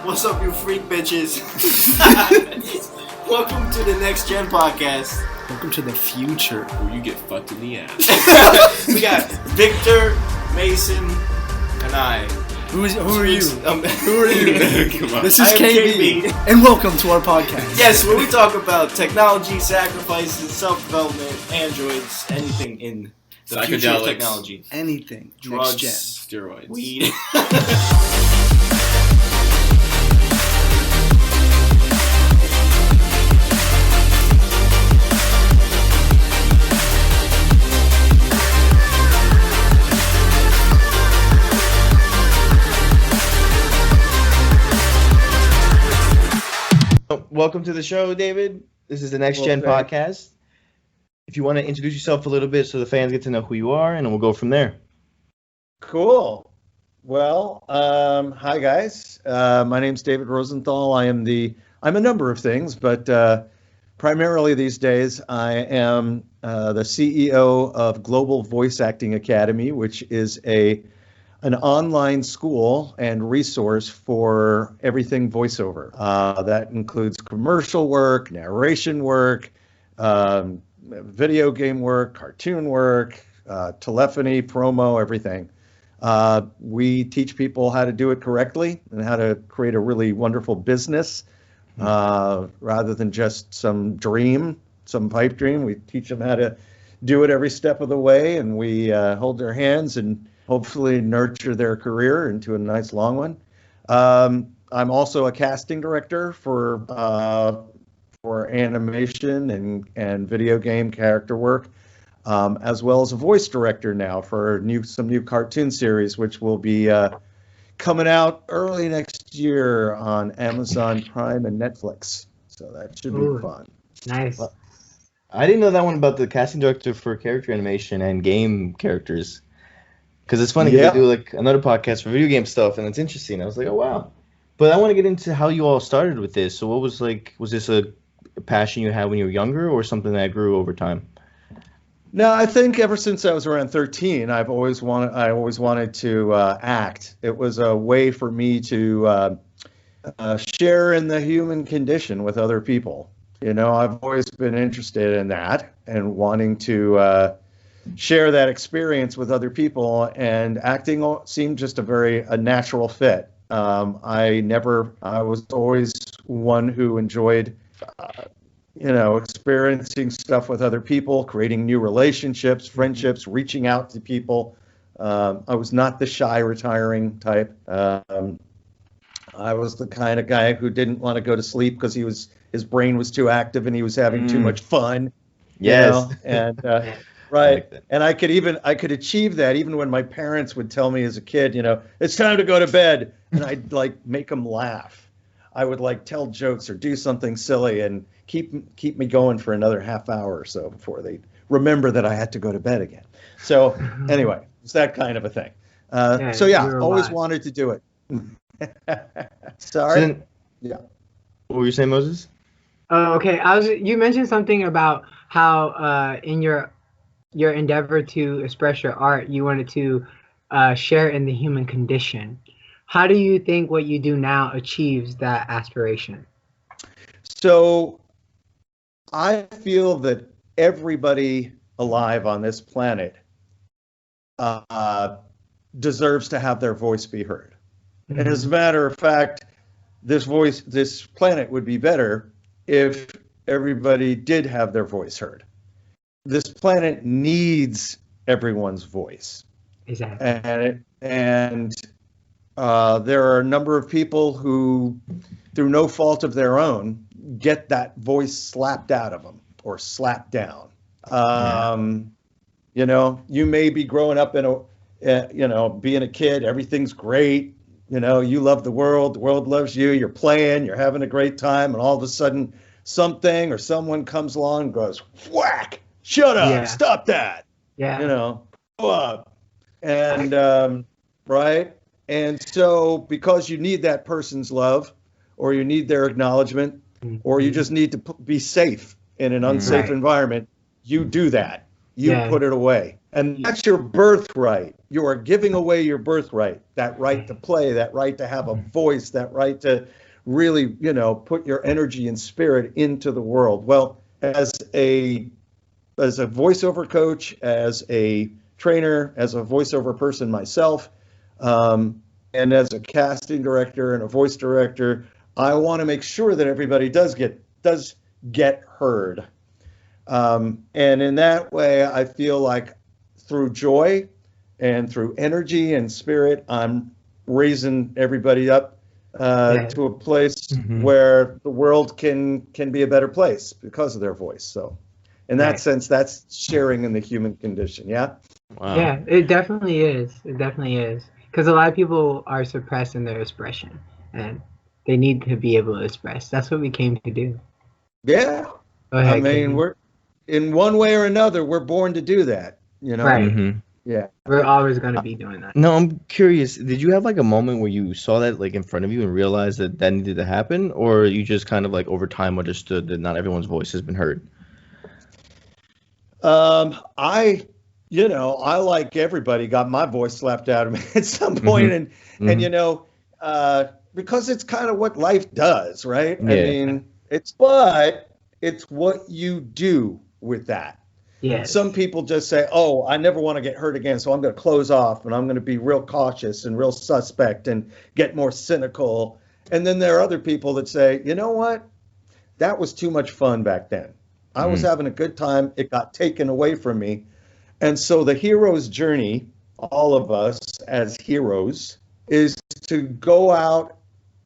What's up, you freak bitches? Welcome to the Next Gen podcast. Welcome to the future. Where you get fucked in the ass. We got Victor, Mason, and I. Who are you? Who are you? Come on. This is KB. And welcome to our podcast. Yes, where we talk about technology, sacrifices, self-development, androids, anything in the future of technology. Anything. Drugs, Next gen. Steroids. Weed. Welcome to the show, David. This is the Next Gen podcast. If you want to introduce yourself a little bit so the fans get to know who you are, and then we'll go from there. Cool. Well, hi guys. My name's David Rosenthal. I'm a number of things, but primarily these days I am the CEO of Global Voice Acting Academy, which is an online school and resource for everything voiceover. That includes commercial work, narration work, video game work, cartoon work, telephony, promo, everything. We teach people how to do it correctly and how to create a really wonderful business rather than just some pipe dream. We teach them how to do it every step of the way, and we hold their hands and hopefully nurture their career into a nice long one. I'm also a casting director for animation and video game character work, as well as a voice director now for some new cartoon series, which will be coming out early next year on Amazon Prime and Netflix. So that should be fun. Nice. Well, I didn't know that one about the casting director for character animation and game characters. Because it's funny, I do like another podcast for video game stuff, and it's interesting. I was like, oh, wow. But I want to get into how you all started with this. So what was this a passion you had when you were younger, or something that grew over time? No, I think ever since I was around 13, I always wanted to act. It was a way for me to share in the human condition with other people. You know, I've always been interested in that and wanting to share that experience with other people, and acting seemed just a natural fit. I was always one who enjoyed, experiencing stuff with other people, creating new relationships, friendships, reaching out to people. I was not the shy, retiring type. I was the kind of guy who didn't want to go to sleep because his brain was too active and he was having too much fun. Yes. And right. And I could achieve that even when my parents would tell me as a kid, it's time to go to bed. And I'd make them laugh. I would tell jokes or do something silly and keep me going for another half hour or so before they remember that I had to go to bed again. So anyway, it's that kind of a thing. Always wanted to do it. Sorry. What were you saying, Moses? Oh, okay. You mentioned something about how in your endeavor to express your art, you wanted to share in the human condition. How do you think what you do now achieves that aspiration? So I feel that everybody alive on this planet deserves to have their voice be heard. Mm-hmm. And as a matter of fact, this planet would be better if everybody did have their voice heard. This planet needs everyone's voice. Exactly. And there are a number of people who, through no fault of their own, get that voice slapped out of them or slapped down. You may be growing up being a kid, everything's great. You love the world loves you, you're playing, you're having a great time, and all of a sudden something or someone comes along and goes, whack, shut up, stop that. Yeah. Grow up. And, right? And so because you need that person's love, or you need their acknowledgement, or you just need to be safe in an unsafe environment, you do that. You put it away. And that's your birthright. You are giving away your birthright, that right to play, that right to have a voice, that right to really, put your energy and spirit into the world. Well, as a voiceover coach, as a trainer, as a voiceover person myself, and as a casting director and a voice director, I want to make sure that everybody does get heard. And in that way, I feel like through joy and through energy and spirit, I'm raising everybody up to a place where the world can be a better place because of their voice. So in that sense, that's sharing in the human condition. Yeah. Wow. Yeah, it definitely is. It definitely is. Because a lot of people are suppressed in their expression, and they need to be able to express. That's what we came to do. Yeah. Go ahead, I mean, Katie. we're in one way or another, we're born to do that. Right. Mhm. Yeah. We're always going to be doing that. No, I'm curious. Did you have like a moment where you saw that like in front of you and realized that that needed to happen, or you just kind of like over time understood that not everyone's voice has been heard? I like everybody, got my voice slapped out of me at some point, and because it's kind of what life does, right? Yeah. I mean, it's what you do with that. Yes. Some people just say, "Oh, I never want to get hurt again, so I'm going to close off and I'm going to be real cautious and real suspect and get more cynical." And then there are other people that say, "You know what? That was too much fun back then. I was having a good time. It got taken away from me." And so the hero's journey, all of us as heroes, is to go out,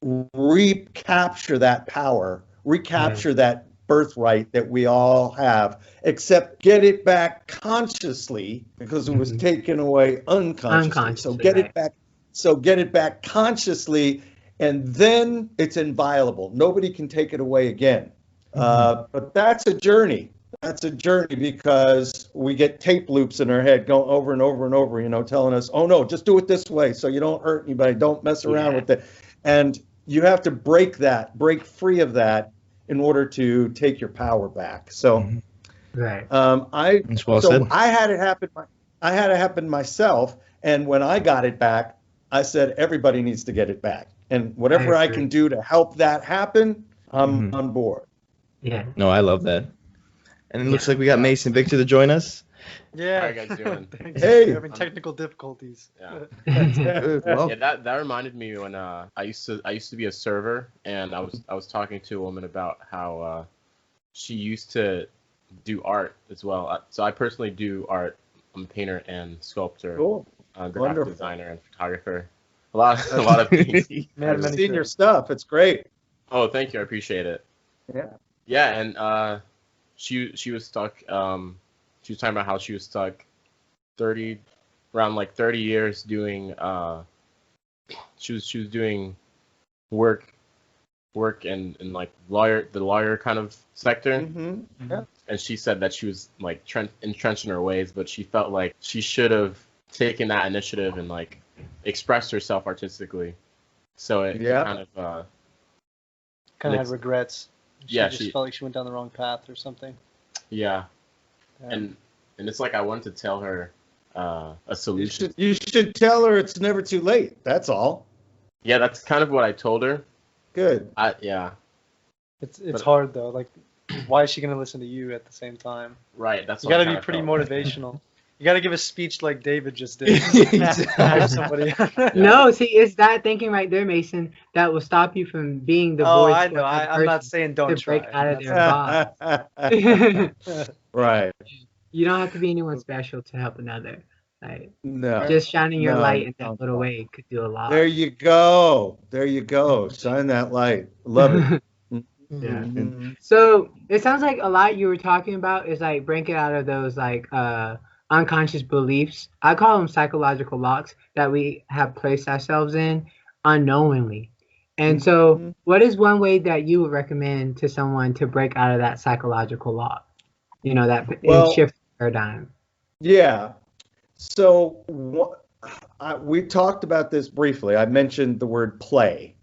recapture that power, recapture that birthright that we all have, except get it back consciously because it was taken away unconsciously. So get it back. So get it back consciously, and then it's inviolable. Nobody can take it away again. But that's a journey. That's a journey because we get tape loops in our head going over and over and over, telling us, "Oh no, just do it this way so you don't hurt anybody. Don't mess around with it." And you have to break free of that in order to take your power back. So, Right. I said. had it happen myself, and when I got it back, I said everybody needs to get it back, and whatever I can do to help that happen, I'm on board. Yeah. No, I love that. And it looks like we got Mason Victor to join us. Yeah. How are you guys doing? Thanks. Hey. We're having technical difficulties. Yeah. Well, Yeah, that reminded me when I used to be a server, and I was talking to a woman about how she used to do art as well. So I personally do art. I'm a painter and sculptor, Cool. graphic Wonderful. designer and photographer. A lot of things. I've seen your stuff. It's great. Oh, thank you. I appreciate it. Yeah. Yeah, and she was stuck. She was talking about how she was stuck around 30 years doing. She was doing work in like the lawyer kind of sector. Mm-hmm. Yeah. And she said that she was like entrenched in her ways, but she felt like she should have taken that initiative and like expressed herself artistically. So it kind of had regrets. She just felt like she went down the wrong path or something. Yeah. And it's like I wanted to tell her a solution. You should tell her it's never too late. That's all. Yeah, that's kind of what I told her. Good. Yeah. It's hard though. Like, why is she gonna listen to you at the same time? Right. That's you what got to be pretty motivational. You got to give a speech like David just did. Hype somebody. No, see, it's that thinking right there, Mason, that will stop you from being the voice. I know. I'm not saying don't to break try. out of their box. Right. You don't have to be anyone special to help another. Like, No. just shining your light in that little way could do a lot. There you go. Shine that light. Love it. Yeah. So it sounds like a lot you were talking about is like breaking out of those like unconscious beliefs. I call them psychological locks that we have placed ourselves in unknowingly. And so what is one way that you would recommend to someone to break out of that psychological lock? That shift paradigm. Yeah. So we talked about this briefly. I mentioned the word play.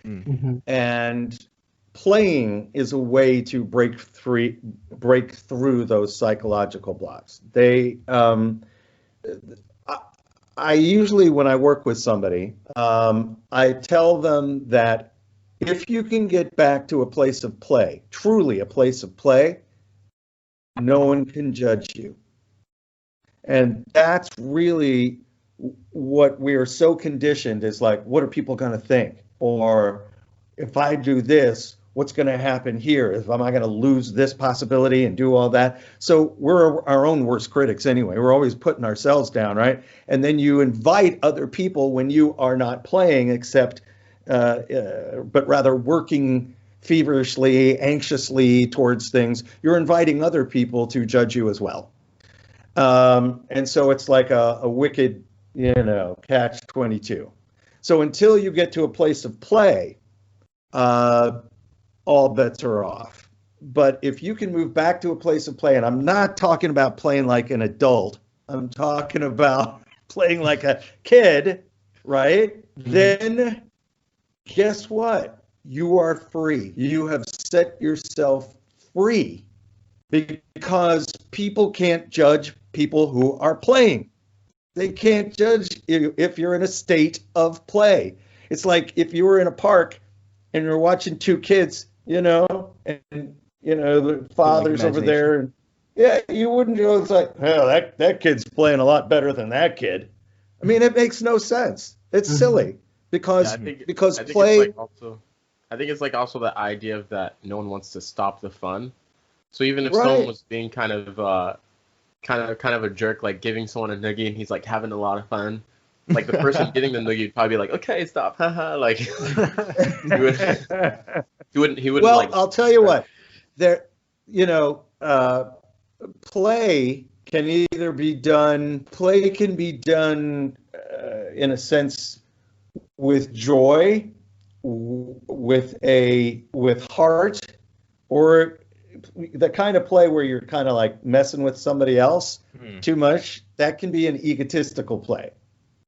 Mm-hmm. And playing is a way to break through those psychological blocks. I usually, when I work with somebody, I tell them that if you can get back to a place of play, truly a place of play, no one can judge you. And that's really what we are so conditioned is like, what are people going to think? Or if I do this, what's going to happen here? Am I going to lose this possibility and do all that? So we're our own worst critics anyway. We're always putting ourselves down, right? And then you invite other people when you are not playing, but rather working feverishly, anxiously towards things. You're inviting other people to judge you as well. And so it's like a wicked, catch-22. So until you get to a place of play, all bets are off. But if you can move back to a place of play, and I'm not talking about playing like an adult, I'm talking about playing like a kid, right? Mm-hmm. Then guess what? You are free. You have set yourself free because people can't judge people who are playing. They can't judge you if you're in a state of play. It's like if you were in a park and you're watching two kids, and the father's over there, and you wouldn't go. It's like, oh, that kid's playing a lot better than that kid. I mean, it makes no sense. It's silly because play. I think it's like also the idea of that no one wants to stop the fun. So even if someone was being kind of a jerk, like giving someone a noogie and he's like having a lot of fun, like the person getting the noogie would probably be like, okay, stop, haha, like he wouldn't. Well, like, I'll tell you what, play can be done in a sense with joy, with heart, or the kind of play where you're kind of like messing with somebody else too much. That can be an egotistical play.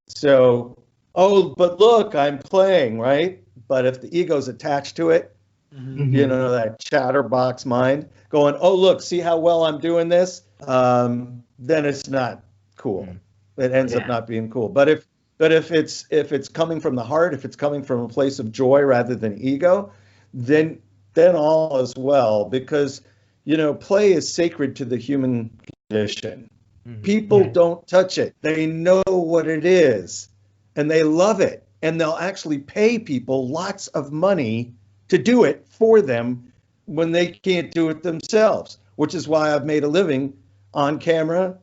So, but look, I'm playing, right? But if the ego's attached to it, that chatterbox mind going, oh, look, see how well I'm doing this? Then it's not cool. It ends up not being cool. But if it's coming from the heart, if it's coming from a place of joy rather than ego, then all is well, because play is sacred to the human condition. People don't touch it. They know what it is and they love it, and they'll actually pay people lots of money to do it for them when they can't do it themselves, which is why I've made a living on camera,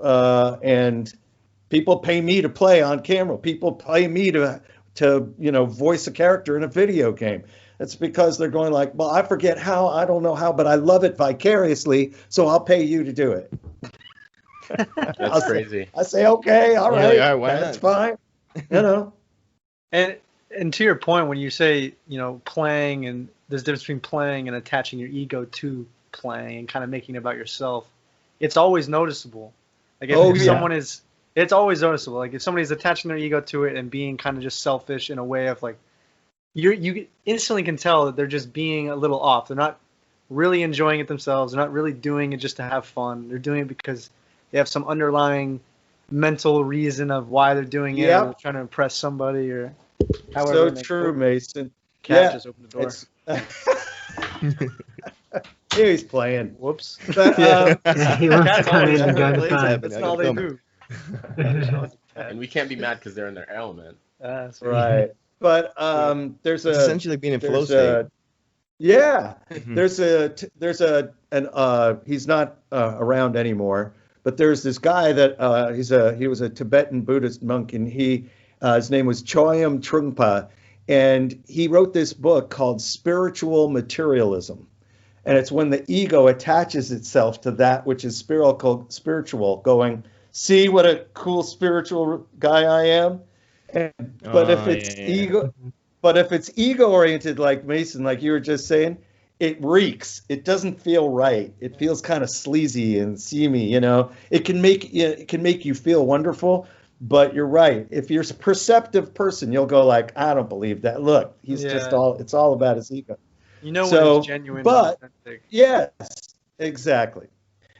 and people pay me to play on camera. People pay me to voice a character in a video game. It's because they're going like, well, I forget how, I don't know how, but I love it vicariously, so I'll pay you to do it. That's crazy. I say, okay, all right, that's fine. And to your point, when you say, playing, and there's a difference between playing and attaching your ego to playing and kind of making it about yourself, it's always noticeable. Like if someone is, it's always noticeable. Like if somebody's attaching their ego to it and being kind of just selfish in a way of like, you instantly can tell that they're just being a little off. They're not really enjoying it themselves. They're not really doing it just to have fun. They're doing it because they have some underlying mental reason of why they're doing it. Or they're trying to impress somebody or however. So true, Mason. Cat just opened the door. Here he's playing. Whoops. But, He wants to come in and join the fun. That's all they do. And we can't be mad because they're in their element. That's right. But there's it's essentially being in flow state. He's not around anymore, but there's this guy that he was a Tibetan Buddhist monk, and his name was Choyam Trungpa, and he wrote this book called Spiritual Materialism. And it's when the ego attaches itself to that which is spiritual, going, see what a cool spiritual guy I am. But if it's ego oriented, like Mason, like you were just saying, it reeks. It doesn't feel right. It feels kind of sleazy and seamy. It can make you feel wonderful, But you're right. If you're a perceptive person, you'll go like, I don't believe that. Look, he's just Yeah. it's all about his ego. You know when So, it's genuine but and authentic. yes, exactly.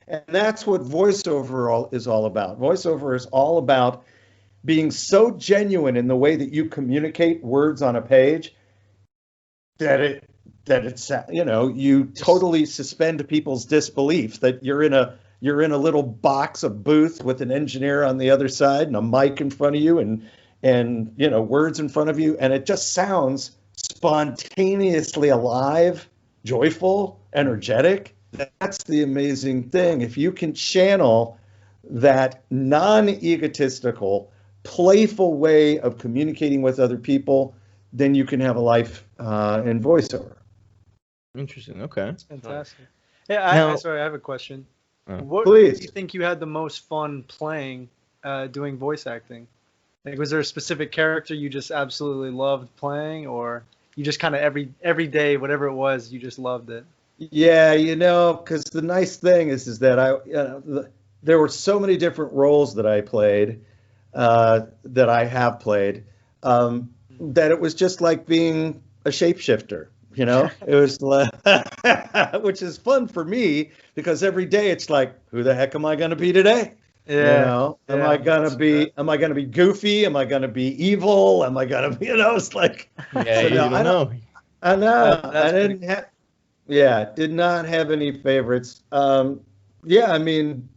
And that's what voiceover is all about. Voiceover is all about being so genuine in the way that you communicate words on a page that it's you totally suspend people's disbelief that you're in a little box, a booth with an engineer on the other side and a mic in front of you and words in front of you, and it just sounds spontaneously alive, joyful, energetic. That's the amazing thing. If you can channel that non-egotistical, playful way of communicating with other people, then you can have a life in voiceover. Interesting. Okay. That's fantastic. Hey, sorry, I have a question. What Please. do you think you had the most fun playing, doing voice acting? Like, was there a specific character you just absolutely loved playing, or you just kind of every day, whatever it was, you just loved it? Yeah, because the nice thing is that there were so many different roles that I played, that I have played, that it was just like being a shapeshifter. It was like, which is fun for me because every day it's like, who the heck am I going to be today? Yeah. Am I gonna be goofy? Am I gonna be evil? Am I gonna be? It's like, Yeah, you don't know. I know. That's I did not have any favorites. Yeah, I mean,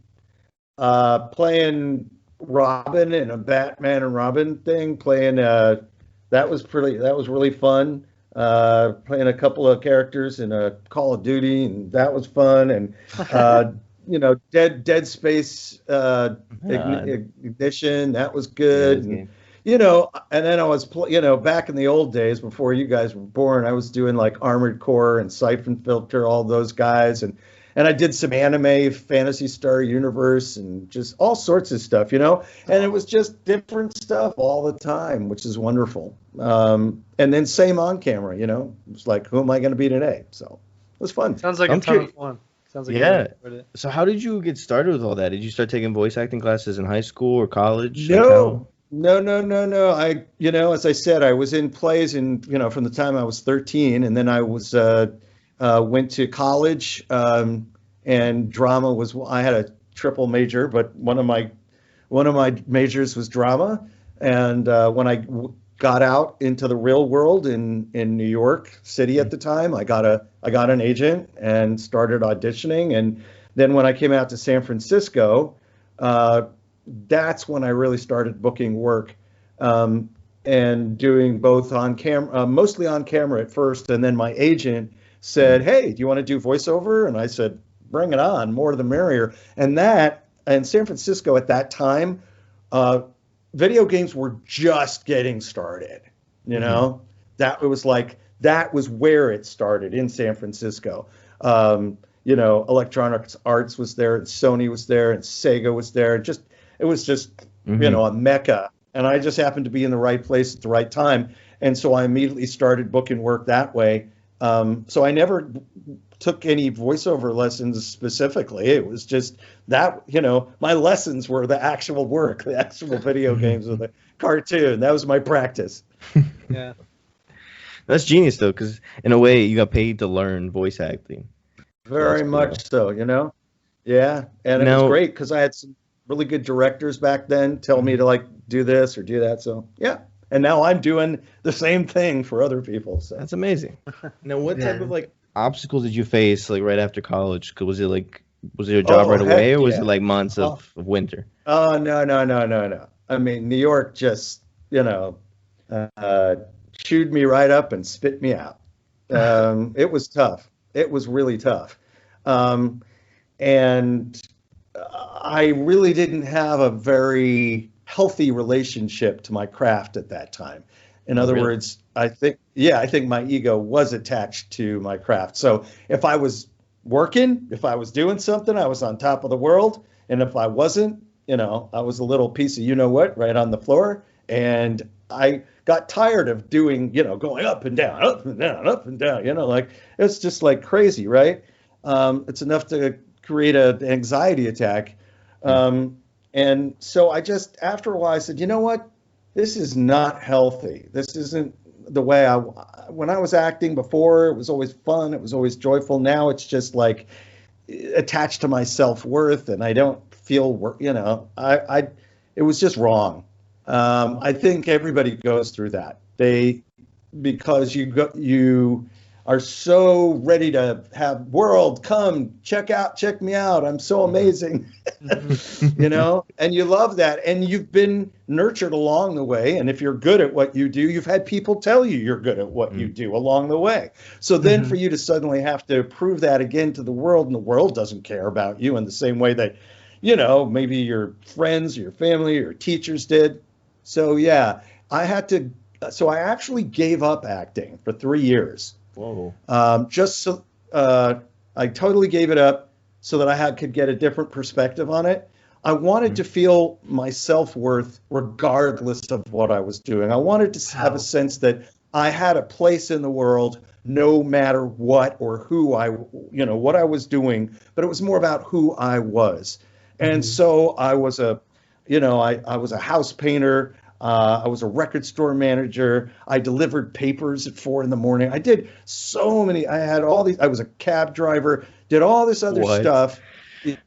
playing Robin in a Batman and Robin thing, that was really fun. Playing a couple of characters in a Call of Duty, and that was fun. And Dead Space Ignition, that was good. And then I was back in the old days before you guys were born, I was doing like Armored Core and Siphon Filter, all those guys, and I did some anime, Fantasy Star Universe, and just all sorts of stuff, and it was just different stuff all the time, which is wonderful. And then same on camera, it's like, who am I going to be today? So it was fun. Sounds like a ton of fun. Sounds like yeah. So how did you get started with all that? Did you start taking voice acting classes in high school or college? No. I, as I said, I was in plays from the time I was 13, and then I was went to college, and drama I had a triple major, but one of my majors was drama. And when I got out into the real world in New York City at the time, I got an agent and started auditioning. And then when I came out to San Francisco, that's when I really started booking work, and doing both on camera, mostly on camera at first. And then my agent said, "Hey, do you want to do voiceover?" And I said, "Bring it on, more the merrier." And in San Francisco at that time, video games were just getting started. That was where it started in San Francisco. Electronic Arts was there, and Sony was there, and Sega was there. It was just a mecca. And I just happened to be in the right place at the right time. And so I immediately started booking work that way. So I never took any voiceover lessons specifically. It was just that, my lessons were the actual work, the actual video games or the cartoon. That was my practice. Yeah. That's genius, though, because in a way you got paid to learn voice acting. Very much so, Yeah. And it was great because I had some really good directors back then tell me to do this or do that. So, yeah. And now I'm doing the same thing for other people. So that's amazing. Now, what type of obstacles did you face right after college? Was it a job right away, or was it months of winter? Oh, no. I mean, New York just chewed me right up and spit me out. It was tough. It was really tough, and I really didn't have a very healthy relationship to my craft at that time. In other words, I think my ego was attached to my craft. So if I was working, if I was doing something, I was on top of the world. And if I wasn't, I was a little piece of right on the floor. And I got tired of doing, going up and down, up and down, up and down, it's just like crazy, right? It's enough to create an anxiety attack. And so I just, after a while, I said, you know what? This is not healthy. This isn't the way when I was acting before, it was always fun. It was always joyful. Now it's just like attached to my self-worth, and I don't feel, it was just wrong. I think everybody goes through that. Because you are so ready to have world come check me out. I'm so amazing, and you love that. And you've been nurtured along the way. And if you're good at what you do, you've had people tell you you're good at what you do along the way. So then for you to suddenly have to prove that again to the world, and the world doesn't care about you in the same way that, maybe your friends, your family, your teachers did. So yeah, I actually gave up acting for 3 years. Whoa. Just so I totally gave it up so that I could get a different perspective on it. I wanted to feel my self-worth regardless of what I was doing. I wanted to have a sense that I had a place in the world no matter what or who what I was doing, but it was more about who I was. And so I was I was a house painter. I was a record store manager. I delivered papers at 4 a.m. I did so many. I had all these. I was a cab driver. Did all this other stuff.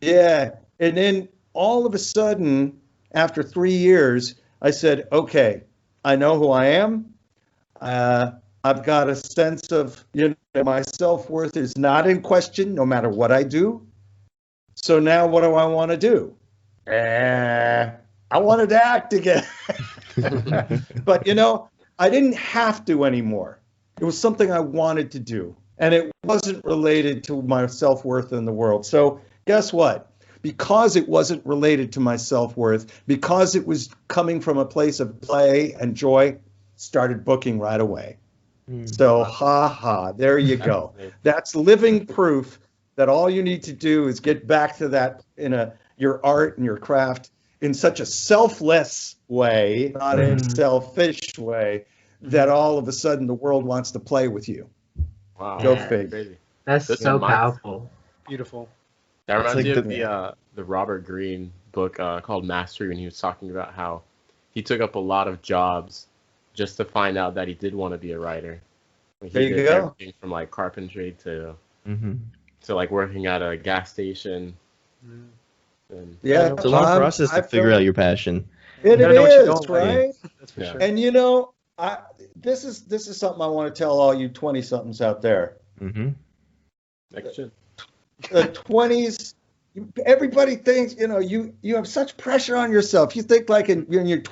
Yeah. And then all of a sudden, after 3 years, I said, "Okay, I know who I am. I've got a sense of my self-worth is not in question, no matter what I do. So now, what do I want to do? I wanted to act again." But, I didn't have to anymore. It was something I wanted to do. And it wasn't related to my self-worth in the world. So guess what? Because it wasn't related to my self-worth, because it was coming from a place of play and joy, started booking right away. So, there you go. That's living proof that all you need to do is get back to that your art and your craft in such a selfless way, not a selfish way, that all of a sudden the world wants to play with you. Wow. Go fig. Crazy. That's so powerful. Beautiful. That reminds me of the Robert Greene book called Mastery, when he was talking about how he took up a lot of jobs just to find out that he did want to be a writer. There you go. Everything from like carpentry to like working at a gas station. And, Yeah, it's a long process to figure out your passion. It is, right? That's for sure. And this is something I want to tell all you 20-somethings out there. Next gen. The 20s, everybody thinks, you have such pressure on yourself. You think like in your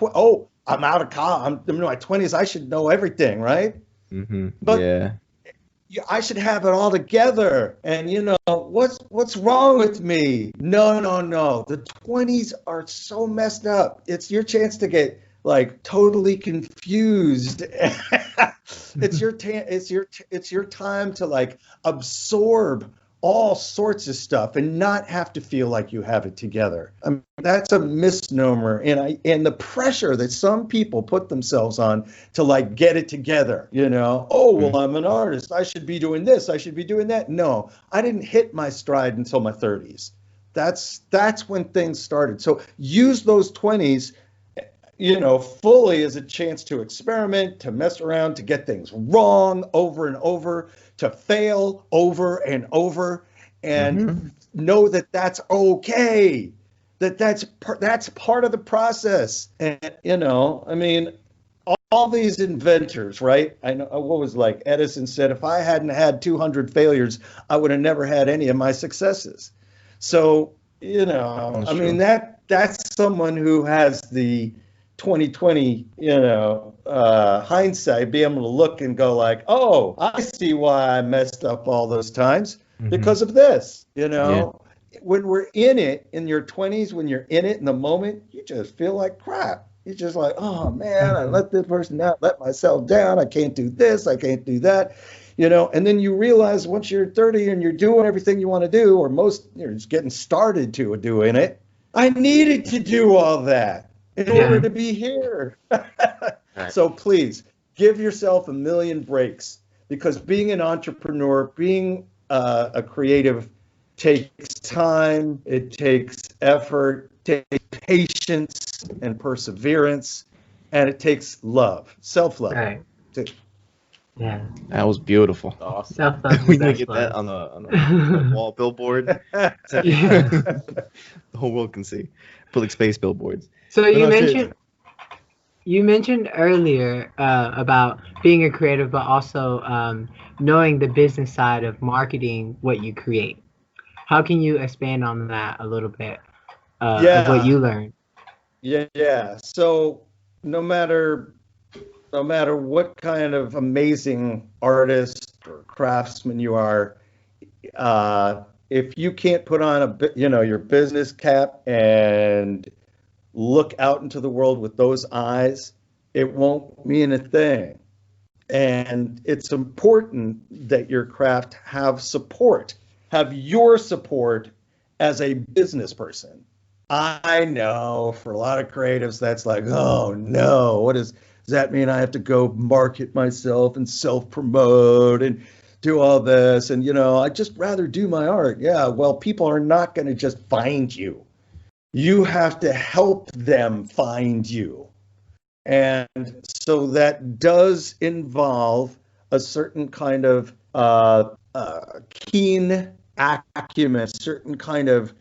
I'm out of college. I'm in my 20s. I should know everything, right? But yeah, I should have it all together. And what's wrong with me? No. The 20s are so messed up. It's your chance to get like totally confused. It's your time to like absorb all sorts of stuff and not have to feel like you have it together. I mean, that's a misnomer, and the pressure that some people put themselves on to like get it together. Oh well, I'm an artist. I should be doing this. I should be doing that. No, I didn't hit my stride until my 30s. That's when things started. So use those 20s, fully as a chance to experiment, to mess around, to get things wrong over and over, to fail over and over, and know that that's okay, that's part of the process. And all these inventors, right? I know what was like Edison said, if I hadn't had 200 failures, I would have never had any of my successes. So that's someone who has the 2020, hindsight, be able to look and go like, oh, I see why I messed up all those times because of this, Yeah. When we're in it in your 20s, when you're in it in the moment, you just feel like crap. You're just like, oh man, I let this person out, let myself down. I can't do this. I can't do that. And then you realize once you're 30 and you're doing everything you want to do, or you're just getting started to doing it. I needed to do all that in order to be here. So please give yourself a million breaks, because being an entrepreneur, being a creative takes time, it takes effort, takes patience and perseverance, and it takes love, self-love. Right. Yeah. That was beautiful. Awesome. Self-love is We the need to best get that love. on a wall billboard. Yeah. The whole world can see. Public space billboards. So But you no, mentioned earlier about being a creative, but also knowing the business side of marketing what you create. How can you expand on that a little bit of what you learned? Yeah. So no matter what kind of amazing artist or craftsman you are, if you can't put on your business cap and look out into the world with those eyes, it won't mean a thing. And it's important that your craft have your support as a business person. I know for a lot of creatives, that's like, oh no, does that mean I have to go market myself and self-promote and do all this? And, I'd just rather do my art. Yeah, well, people are not going to just find you. You have to help them find you. And so that does involve a certain kind of keen acumen, certain kind of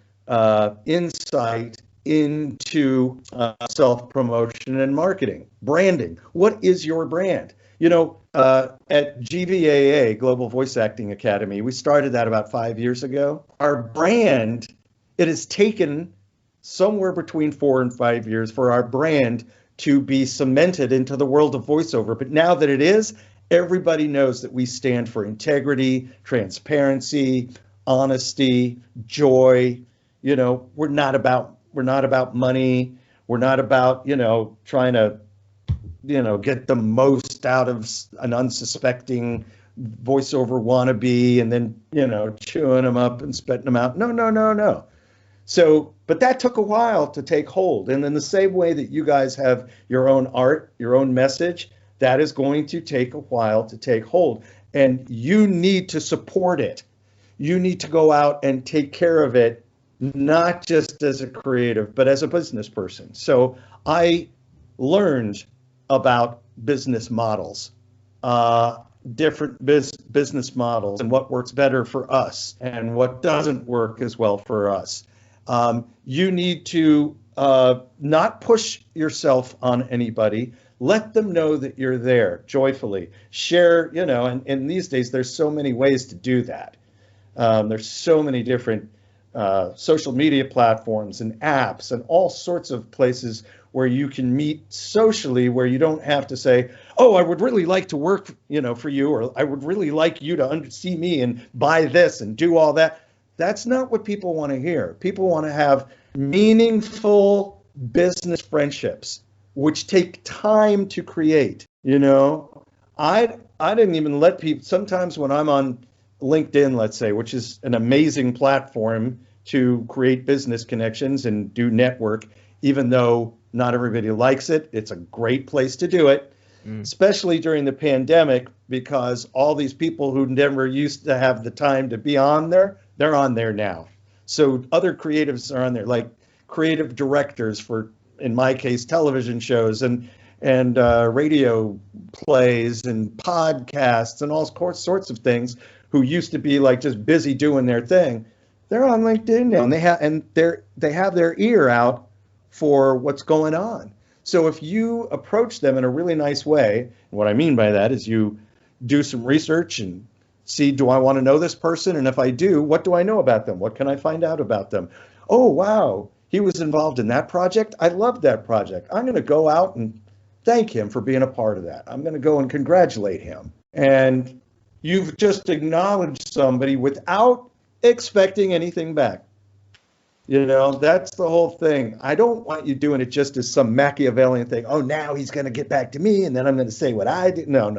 insight into self-promotion and marketing, branding. What is your brand? At GVAA, Global Voice Acting Academy, we started that about 5 years ago. Our brand, it has taken somewhere between 4 and 5 years for our brand to be cemented into the world of voiceover. But now that it is, everybody knows that we stand for integrity, transparency, honesty, joy. We're not about money. We're not about, trying to, get the most out of an unsuspecting voiceover wannabe and then, chewing them up and spitting them out. No. So, but that took a while to take hold. And in the same way that you guys have your own art, your own message, that is going to take a while to take hold. And you need to support it. You need to go out and take care of it, not just as a creative, but as a business person. So I learned about business models, different business models, and what works better for us and what doesn't work as well for us. You need to not push yourself on anybody. Let them know that you're there joyfully. Share, and these days there's so many ways to do that. There's so many different social media platforms and apps and all sorts of places where you can meet socially, where you don't have to say, oh, I would really like to work, for you, or I would really like you to see me and buy this and do all that. That's not what people want to hear. People want to have meaningful business friendships, which take time to create. I didn't even let people, sometimes when I'm on LinkedIn, let's say, which is an amazing platform to create business connections and do network, even though not everybody likes it, it's a great place to do it, especially during the pandemic, because all these people who never used to have the time to be on there, they're on there now. So other creatives are on there, like creative directors for, in my case, television shows and radio plays and podcasts and all sorts of things, who used to be like just busy doing their thing. They're on LinkedIn now, and they have their ear out for what's going on. So if you approach them in a really nice way, and what I mean by that is you do some research and see, do I want to know this person? And if I do, what do I know about them? What can I find out about them? Oh, wow, he was involved in that project. I loved that project. I'm going to go out and thank him for being a part of that. I'm going to go and congratulate him. And you've just acknowledged somebody without expecting anything back. That's the whole thing. I don't want you doing it just as some Machiavellian thing. Oh, now he's going to get back to me, and then I'm going to say what I did. No.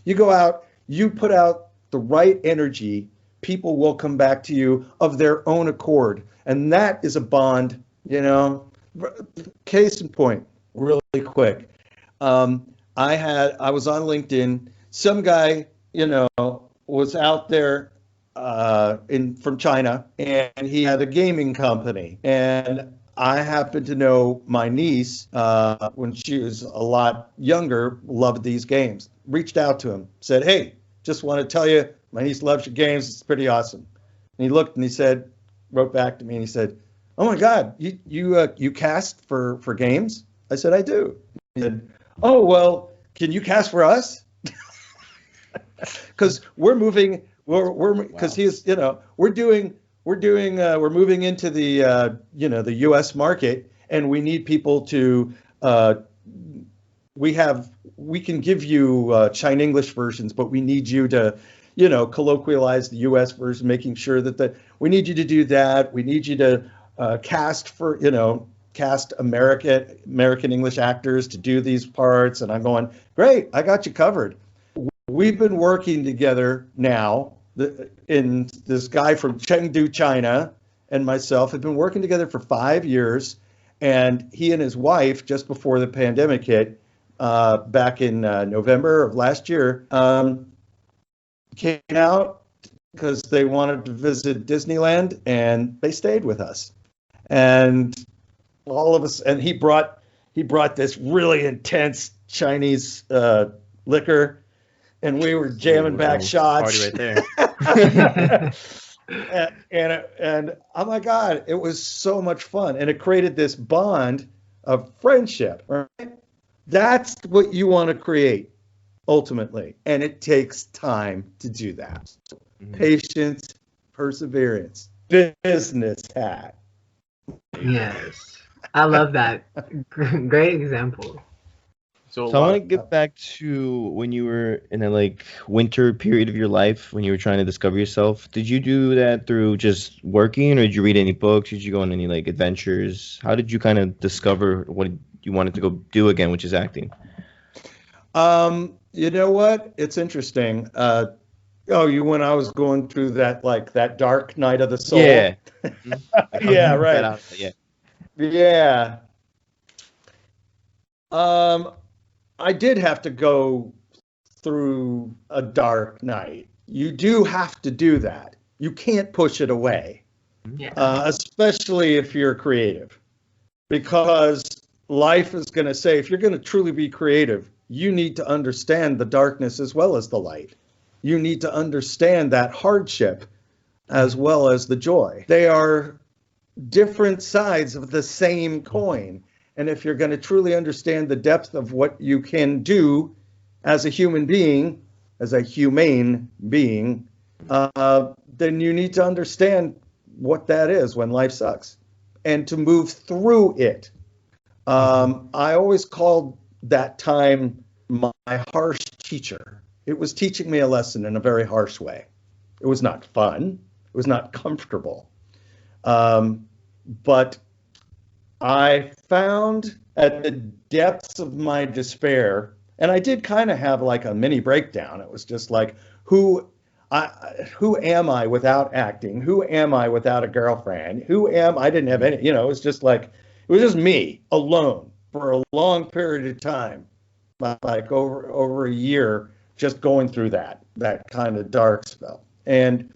You go out, you put out the right energy, people will come back to you of their own accord. And that is a bond, Case in point, really quick. I was on LinkedIn. Some guy, was out there from China, and he had a gaming company. And I happen to know my niece, when she was a lot younger, loved these games. Reached out to him, said, "Hey, just want to tell you, my niece loves your games. It's pretty awesome." And he looked and he said, wrote back to me and he said, "Oh my God, you cast for games?" I said, "I do." He said, "Oh well, can you cast for us?" Because we're moving. Because he's we're moving into the the U.S. market, and we need people to we can give you China English versions, but we need you to colloquialize the U.S. version, making sure that we need you to do that. We need you to cast American English actors to do these parts. And I'm going, great, I got you covered. We've been working together now. In this guy from Chengdu, China, and myself have been working together for 5 years, and he and his wife, just before the pandemic hit, back in November of last year, came out because they wanted to visit Disneyland, and they stayed with us. And all of us, and he brought this really intense Chinese liquor. And we were jamming back shots. Party right there. and oh my God, it was so much fun. And it created this bond of friendship, right? That's what you want to create ultimately. And it takes time to do that. Mm-hmm. Patience, perseverance, business hat. Yes. I love that. Great example. So I want to get back to when you were in a winter period of your life when you were trying to discover yourself. Did you do that through just working, or did you read any books? Did you go on any adventures? How did you kind of discover what you wanted to go do again, which is acting? You know what? It's interesting. When I was going through that dark night of the soul. Yeah. Yeah, right. Yeah. I did have to go through a dark night. You do have to do that. You can't push it away, especially if you're creative, because life is going to say, if you're going to truly be creative, you need to understand the darkness as well as the light. You need to understand that hardship as well as the joy. They are different sides of the same coin. And if you're going to truly understand the depth of what you can do as a human being, as a humane being, then you need to understand what that is when life sucks and to move through it. I always called that time my harsh teacher. It was teaching me a lesson in a very harsh way. It was not fun. It was not comfortable. But I found at the depths of my despair, and I did kind of have a mini breakdown. It was just who am I without acting? Who am I without a girlfriend? I didn't have any, it was just it was just me alone for a long period of time, over a year, just going through that kind of dark spell. And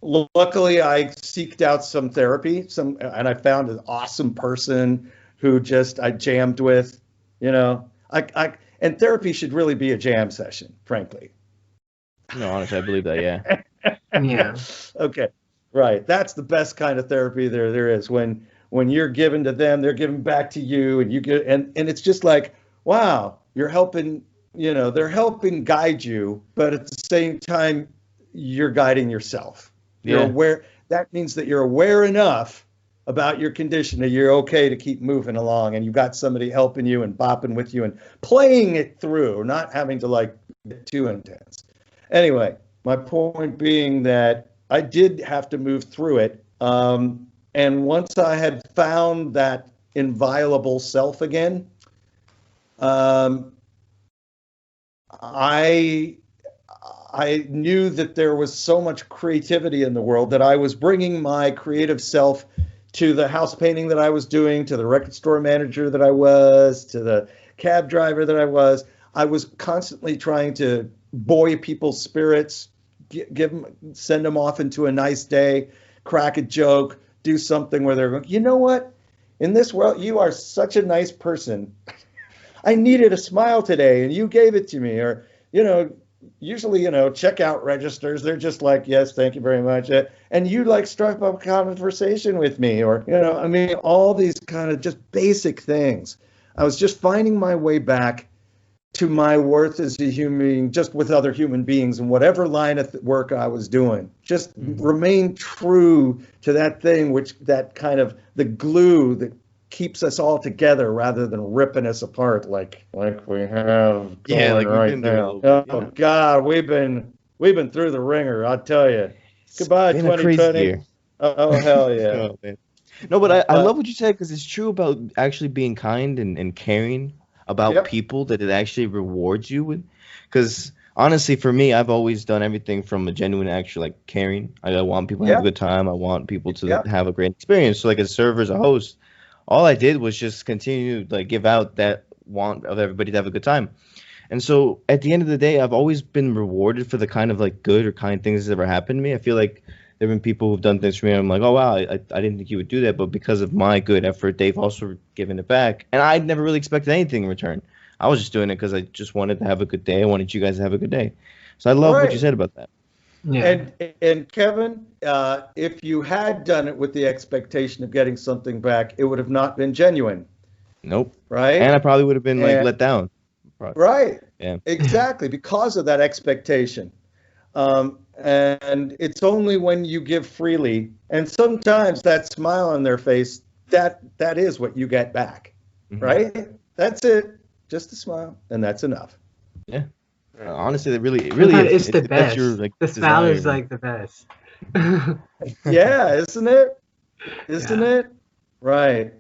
luckily, I seeked out some therapy, and I found an awesome person who I jammed with. And therapy should really be a jam session, frankly. No, honestly, I believe that. Yeah. Yeah. Okay. Right. That's the best kind of therapy there is. When you're giving to them, they're giving back to you, and you get and it's just wow, you're helping. They're helping guide you, but at the same time, you're guiding yourself. You're aware. That means that you're aware enough about your condition that you're okay to keep moving along, and you've got somebody helping you and bopping with you and playing it through, not having to get too intense. Anyway, my point being that I did have to move through it. And once I had found that inviolable self again, I knew that there was so much creativity in the world that I was bringing my creative self to the house painting that I was doing, to the record store manager that I was, to the cab driver that I was. I was constantly trying to buoy people's spirits, send them off into a nice day, crack a joke, do something where they're going, you know what? In this world, you are such a nice person. I needed a smile today and you gave it to me. Or, usually, checkout registers, they're just like, yes, thank you very much. And you like struck up a conversation with me, or, all these kind of just basic things. I was just finding my way back to my worth as a human being, just with other human beings and whatever line of work I was doing. Just remain true to that thing, that kind of the glue that keeps us all together rather than ripping us apart like we have going right now. Oh God, we've been through the ringer, I'll tell you. Goodbye, 2020. Oh hell yeah. Oh, man. No, but I love what you said, because it's true about actually being kind and caring about people, that it actually rewards you with. Because honestly, for me, I've always done everything from a genuine, actual, like, caring. I want people to have a good time. I want people to have a great experience. So, like, as a server, as a host, all I did was just continue to, like, give out that want of everybody to have a good time. And so at the end of the day, I've always been rewarded for the kind of, like, good or kind things that ever happened to me. I feel like there have been people who've done things for me, and I'm like, oh, wow, I didn't think you would do that. But because of my good effort, they've also given it back. And I never really expected anything in return. I was just doing it because I just wanted to have a good day. I wanted you guys to have a good day. So I love what you said about that. Yeah. And Kevin, if you had done it with the expectation of getting something back, it would have not been genuine. Nope. Right? And I probably would have been, like, let down. Probably. Right. Yeah. Exactly, because of that expectation. And it's only when you give freely, and sometimes that smile on their face, that is what you get back, right? That's it, just a smile, and that's enough. Yeah, honestly, it really is. It's the best. The smile is like the best. Yeah, isn't it? Isn't it? Right.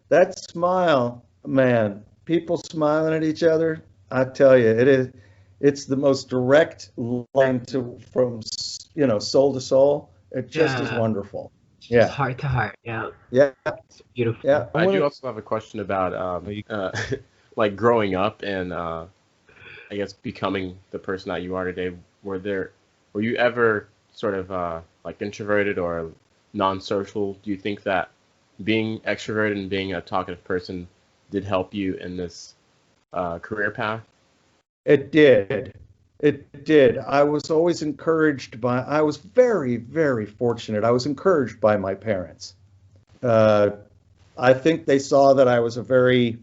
That smile, man. People smiling at each other. I tell you, it is. It's the most direct line from soul to soul. It just is wonderful. Yeah. Heart to heart. Yeah. Yeah. It's beautiful. Yeah. I do also have a question about like growing up and I guess becoming the person that you are today. Were you ever sort of like introverted or non-social? Do you think that being extroverted and being a talkative person did help you in this career path? It did. It did. I was always I was very, very fortunate. I was encouraged by my parents. I think they saw that I was a very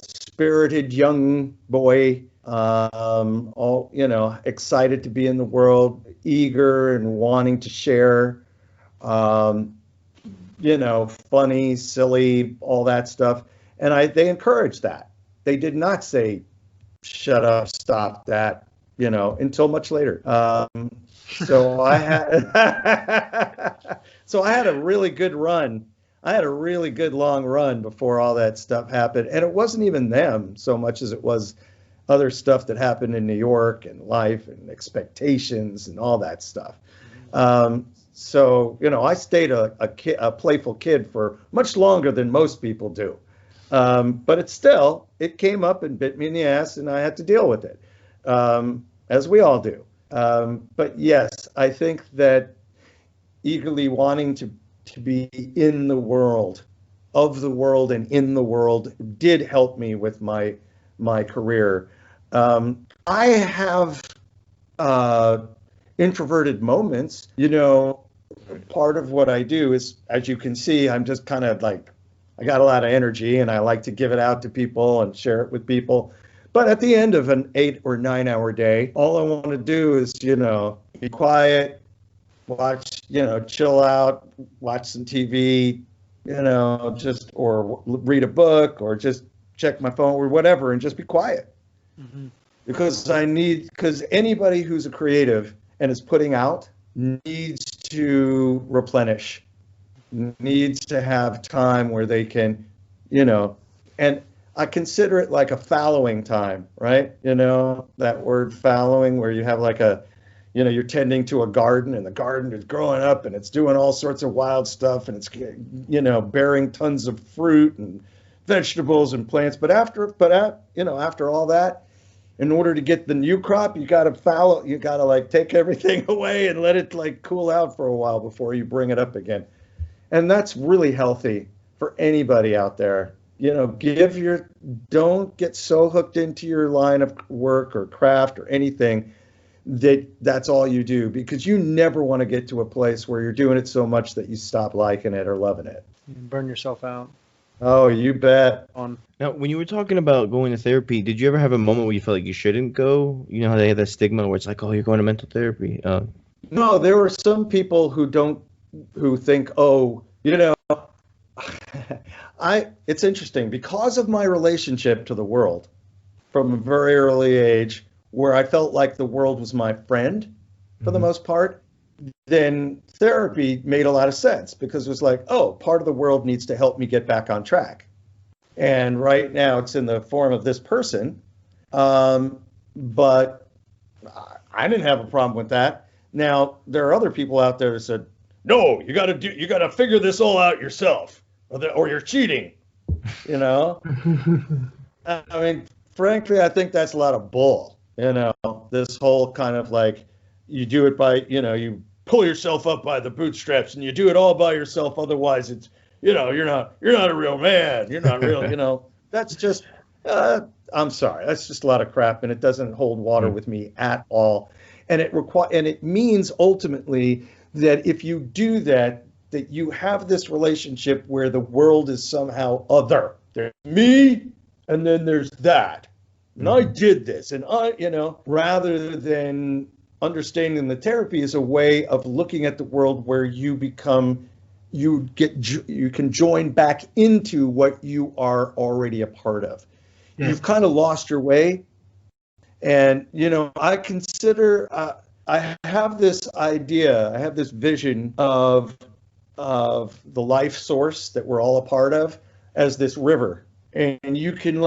spirited young boy, excited to be in the world, eager and wanting to share, funny, silly, all that stuff. And they encouraged that. They did not say, shut up, stop that, until much later. So I had a really good run. I had a really good long run before all that stuff happened. And it wasn't even them so much as it was other stuff that happened in New York and life and expectations and all that stuff. So, I stayed a playful kid for much longer than most people do. But it came up and bit me in the ass, and I had to deal with it, as we all do. But yes, I think that eagerly wanting to be in the world, of the world and in the world did help me with my career. I have introverted moments. Part of what I do is, as you can see, I'm just kind of like, I got a lot of energy and I like to give it out to people and share it with people. But at the end of an 8 or 9 hour day, all I want to do is, be quiet, watch, chill out, watch some TV, or read a book or just check my phone or whatever and just be quiet. Mm-hmm. Because anybody who's a creative and is putting out needs to replenish, needs to have time where they can, and I consider it like a fallowing time, right? That word fallowing, where you have like you're tending to a garden and the garden is growing up and it's doing all sorts of wild stuff and it's, bearing tons of fruit and vegetables and plants. But after all that, in order to get the new crop, you got to like take everything away and let it like cool out for a while before you bring it up again. And that's really healthy for anybody out there. Don't get so hooked into your line of work or craft or anything that's all you do, because you never want to get to a place where you're doing it so much that you stop liking it or loving it. You burn yourself out. Oh, you bet. Now, when you were talking about going to therapy, did you ever have a moment where you felt like you shouldn't go? You know how they have that stigma where it's like, oh, you're going to mental therapy. No, there are some people who think, oh, it's interesting because of my relationship to the world from a very early age, where I felt like the world was my friend for the most part, then therapy made a lot of sense, because it was like, oh, part of the world needs to help me get back on track. And right now it's in the form of this person. But I didn't have a problem with that. Now, there are other people out there that said, no, you got to figure this all out yourself, or you're cheating, I mean, frankly, I think that's a lot of bull. This whole kind of like, you do it by, you pull yourself up by the bootstraps and you do it all by yourself. Otherwise it's, you're not a real man. You're not real, that's just, I'm sorry. That's just a lot of crap, and it doesn't hold water with me at all. And it means ultimately that if you do that you have this relationship where the world is somehow other. There's me, and then there's that. And I did this, and rather than understanding the therapy is a way of looking at the world where you can join back into what you are already a part of. Yeah. You've kind of lost your way. And, I consider, I have this idea, I have this vision of the life source that we're all a part of as this river. And you can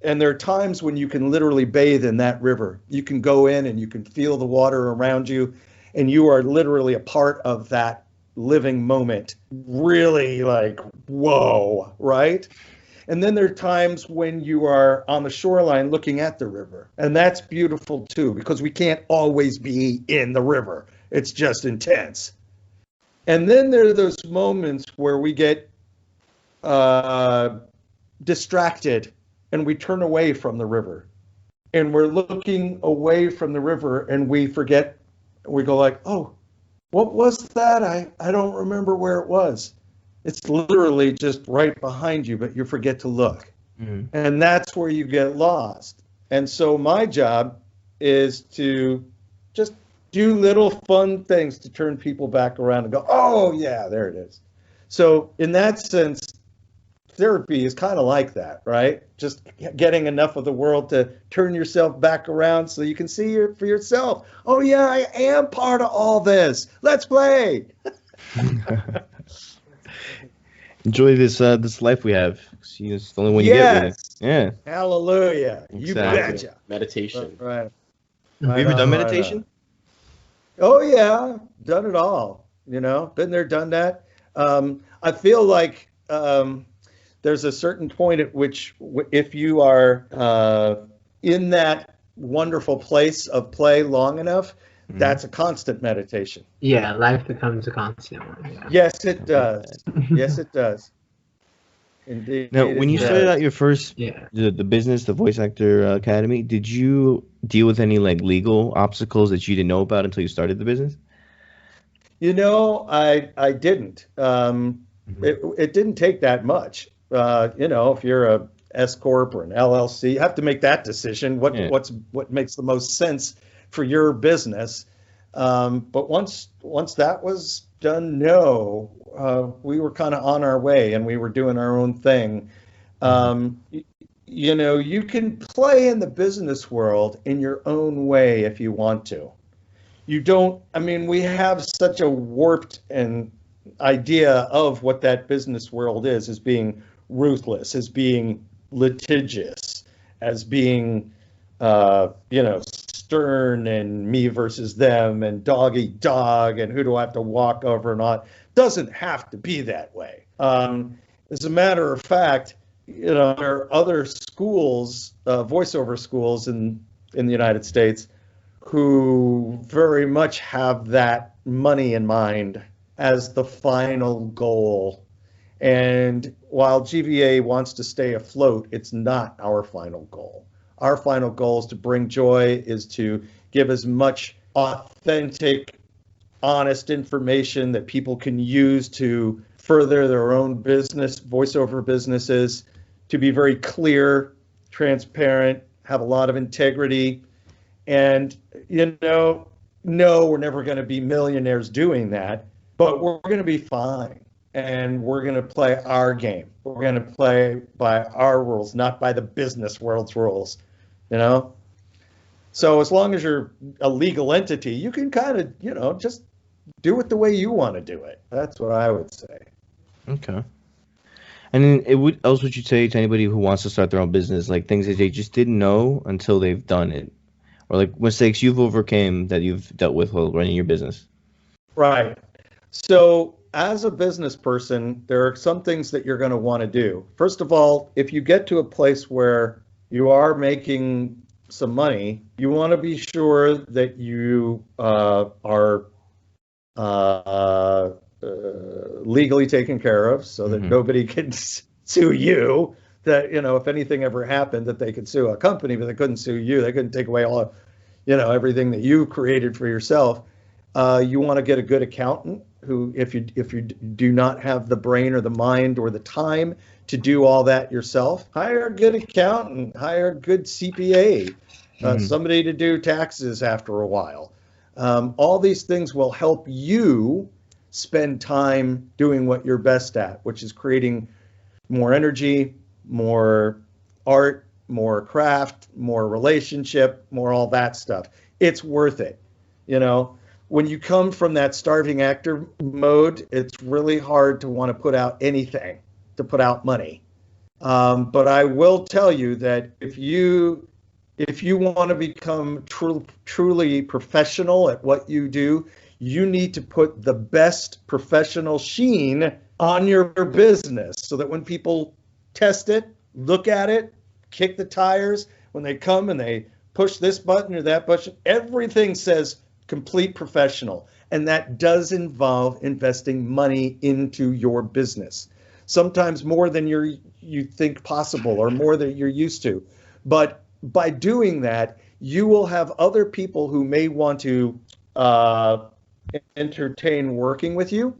and there are times when you can literally bathe in that river. You can go in and you can feel the water around you, and you are literally a part of that living moment. Really whoa, right? And then there are times when you are on the shoreline looking at the river. And that's beautiful too, because we can't always be in the river. It's just intense. And then there are those moments where we get distracted and we turn away from the river, and we're looking away from the river and we forget, we go like, oh, what was that? I don't remember where it was. It's literally just right behind you, but you forget to look. Mm-hmm. And that's where you get lost. And so my job is to just do little fun things to turn people back around and go, oh yeah, there it is. So in that sense, therapy is kind of like that, right? Just getting enough of the world to turn yourself back around so you can see for yourself. Oh yeah, I am part of all this. Let's play. Enjoy this life we have. It's the only one you get. Really. Yeah. Hallelujah. Exactly. You betcha. Meditation. Right. Have you ever done meditation? Oh yeah, done it all. Been there, done that. I feel like there's a certain point at which, if you are in that wonderful place of play long enough, that's a constant meditation. Yeah, life becomes a constant one. Yeah. Yes, it does. Yes, it does. Indeed. Now, when you started out your first, the business, the Voice Actor Academy, did you deal with any legal obstacles that you didn't know about until you started the business? I didn't. It didn't take that much. If you're a S corp or an LLC, you have to make that decision. What makes the most sense for your business? But once that was done, we were kind of on our way and we were doing our own thing. You can play in the business world in your own way if you want to. We have such a warped idea of what that business world is as being ruthless, as being litigious, as being, stern and me versus them and dog eat dog and who do I have to walk over or not. Doesn't have to be that way. As a matter of fact, there are other schools, voiceover schools in the United States, who very much have that money in mind as the final goal. And while GVA wants to stay afloat, it's not our final goal. Our final goal is to bring joy, is to give as much authentic, honest information that people can use to further their own business, voiceover businesses, to be very clear, transparent, have a lot of integrity. And, no, we're never going to be millionaires doing that, but we're going to be fine. And we're going to play our game. We're going to play by our rules, not by the business world's rules, So as long as you're a legal entity, you can kind of, just do it the way you want to do it. That's what I would say. Okay. And then what else would you say to anybody who wants to start their own business, like things that they just didn't know until they've done it, or like mistakes you've overcame that you've dealt with while running your business? Right. So as a business person, there are some things that you're going to want to do. First of all, if you get to a place where you are making some money, you want to be sure that you are legally taken care of, so that nobody can sue you. That, if anything ever happened, that they could sue a company, but they couldn't sue you. They couldn't take away all, everything that you created for yourself. You want to get a good accountant who, if you do not have the brain or the mind or the time to do all that yourself, hire a good accountant, hire a good CPA, somebody to do taxes after a while. All these things will help you spend time doing what you're best at, which is creating more energy, more art, more craft, more relationship, more all that stuff. It's worth it. When you come from that starving actor mode, it's really hard to want to put out anything, to put out money. But I will tell you that if you want to become truly professional at what you do, you need to put the best professional sheen on your business so that when people test it, look at it, kick the tires, when they come and they push this button or that button, everything says complete professional. And that does involve investing money into your business. Sometimes more than you think possible or more than you're used to. But by doing that, you will have other people who may want to entertain working with you.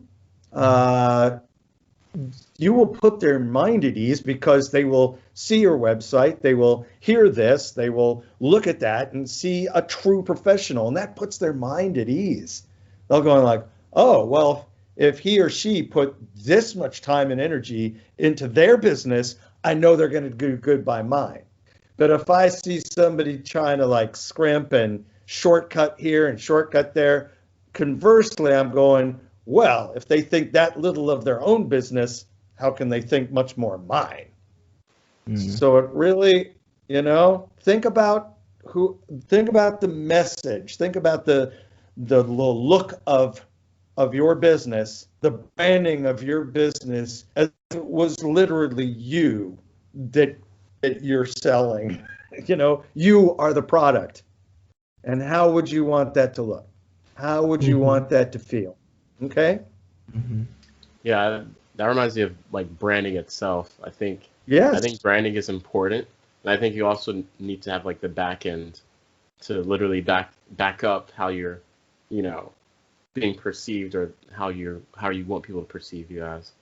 You will put their mind at ease because they will see your website, they will hear this, they will look at that and see a true professional, and that puts their mind at ease. They'll go like, oh, well, if he or she put this much time and energy into their business, I know they're going to do good by mine. But if I see somebody trying to like scrimp and shortcut here and shortcut there, conversely, I'm going, well, if they think that little of their own business, how can they think much more of mine? So it really, think about the message, think about the look of your business, the branding of your business, as it was literally you that you're selling. You are the product. And how would you want that to look? How would you want that to feel? Okay? Yeah, that reminds me of like branding itself. I think branding is important. And I think you also need to have like the back end to literally back up how you're, being perceived or how you want people to perceive you as.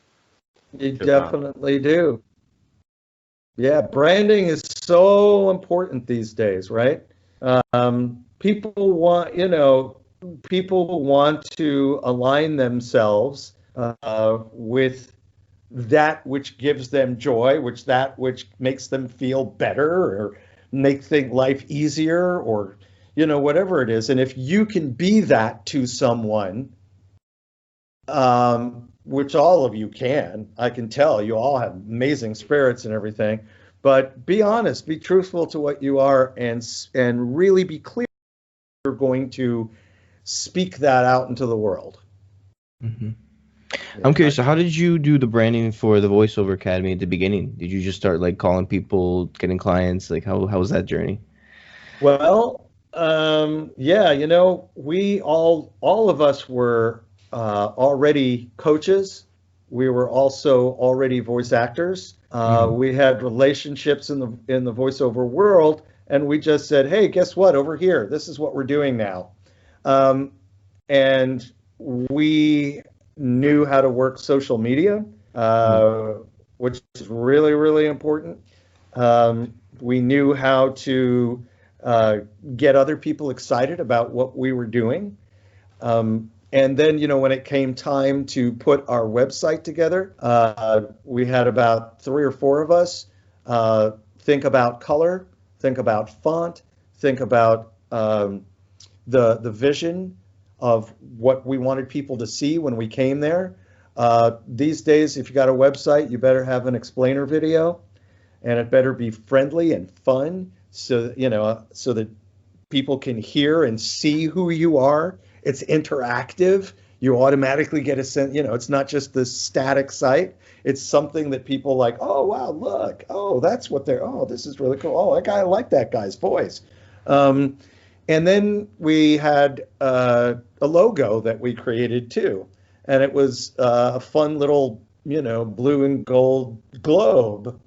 You definitely do. Yeah, branding is so important these days, right? People want to align themselves with that which gives them joy, which makes them feel better or make life easier or whatever it is. And if you can be that to someone, which all of you can, I can tell you all have amazing spirits and everything, but be honest, be truthful to what you are, and really be clear you're going to speak that out into the world. I'm curious, so how did you do the branding for the Voiceover Academy at the beginning? Did you just start like calling people, getting clients? Like how was that journey? Well, we all of us were already coaches. We were also already voice actors. We had relationships in the voiceover world, and we just said, "Hey, guess what? Over here, this is what we're doing now." And we knew how to work social media, which is really, really important. We knew how to get other people excited about what we were doing. And then, when it came time to put our website together, we had about 3 or 4 of us think about color, think about font, think about the vision of what we wanted people to see when we came there. These days, if you got a website, you better have an explainer video, and it better be friendly and fun, so so that people can hear and see who you are. It's interactive. You automatically get a sense. It's not just this static site. It's something that people like. Oh wow, look. Oh, that's what they're. Oh, this is really cool. Oh, I like that guy's voice. And then we had a logo that we created too, and it was a fun little, blue and gold globe.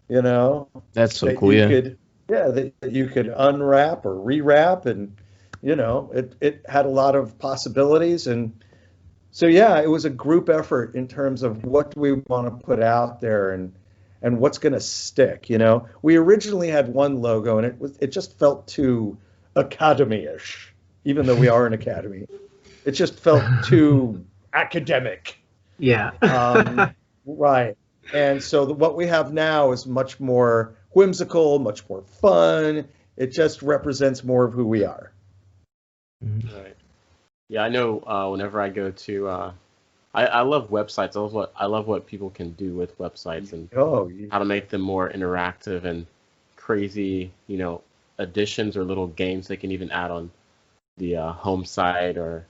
That's so that cool. that you could unwrap or rewrap, and it had a lot of possibilities. And so it was a group effort in terms of what we want to put out there and what's going to stick. We originally had one logo, and it just felt too academy-ish, even though we are an academy. It just felt too academic. Yeah. Right. And so what we have now is much more whimsical, much more fun. It just represents more of who we are. Right. Yeah, I know. Whenever I go to, I love websites. I love what people can do with websites and how to make them more interactive and crazy. Additions or little games they can even add on the home site, or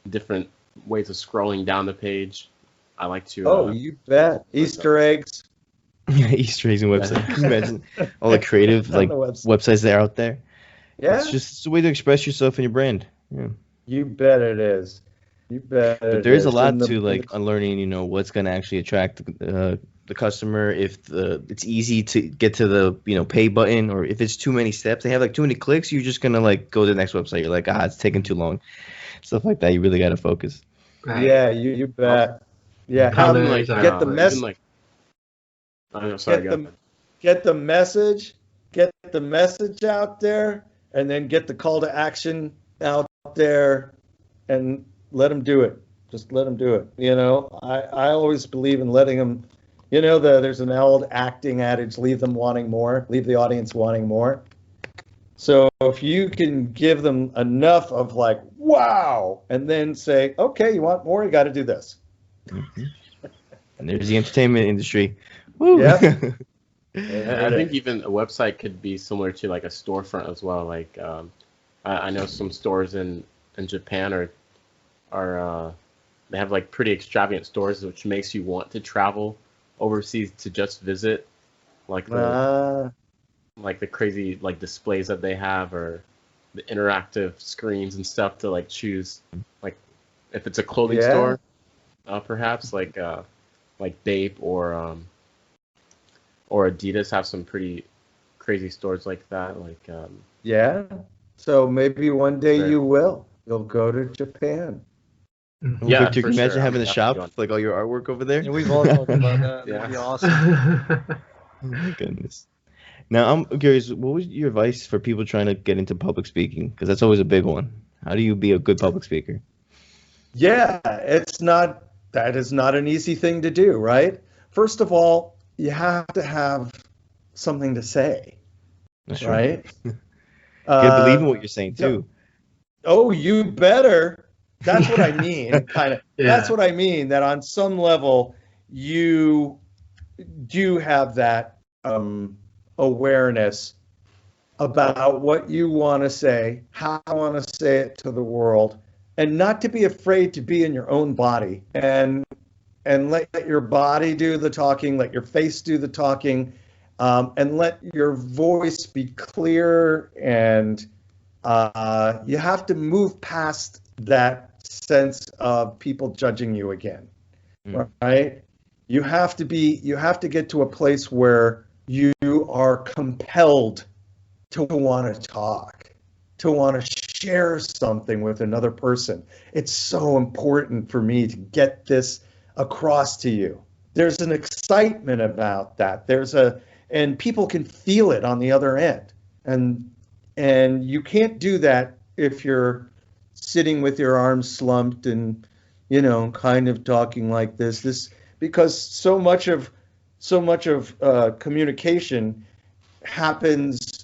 different ways of scrolling down the page. I like to. You bet. Easter eggs. Yeah, Easter eggs and websites. Can you imagine all the creative websites that are out there? Yeah. It's a way to express yourself and your brand. Yeah. You bet it is. You bet. But there is a lot to unlearning. What's going to actually attract the customer. If it's easy to get to the pay button, or if it's too many steps, they have too many clicks, you're just gonna go to the next website. You're like, it's taking too long. Stuff like that. You really got to focus. Right. Yeah, you bet. Yeah, get the message. Get the message. Get the message out there, and then get the call to action out there, and let them do it. Just let them do it. I always believe in letting them. There's an old acting adage: leave them wanting more, leave the audience wanting more. So if you can give them enough of wow, and then say, okay, you want more, you got to do this. Mm-hmm. And there's the entertainment industry. Woo. Yeah. I think even a website could be similar to a storefront as well. I know some stores in Japan are they have pretty extravagant stores, which makes you want to travel overseas to just visit, the crazy displays that they have, or the interactive screens and stuff to choose, if it's a clothing store, perhaps Bape or Adidas have some pretty crazy stores like that. So maybe one day you'll go to Japan. Yeah, Victor, can you imagine sure. having a shop with all your artwork over there? Yeah, we've all talked about that. That'd be awesome. Oh my goodness. Now I'm curious, what was your advice for people trying to get into public speaking? Because that's always a big one. How do you be a good public speaker? Yeah, that is not an easy thing to do, right? First of all, you have to have something to say, That's right? You gotta believe in what you're saying too. Oh, you better. That's what I mean, kind of. Yeah. That's what I mean, that on some level, you do have that awareness about what you want to say, how I want to say it to the world, and not to be afraid to be in your own body, and let your body do the talking, let your face do the talking, and let your voice be clear and you have to move past that sense of people judging you again, right? You have to get to a place where you are compelled to want to talk, to want to share something with another person. It's so important for me to get this across to you. There's an excitement about that. And people can feel it on the other end. And you can't do that if you're sitting with your arms slumped and, kind of talking like this, because so much of communication happens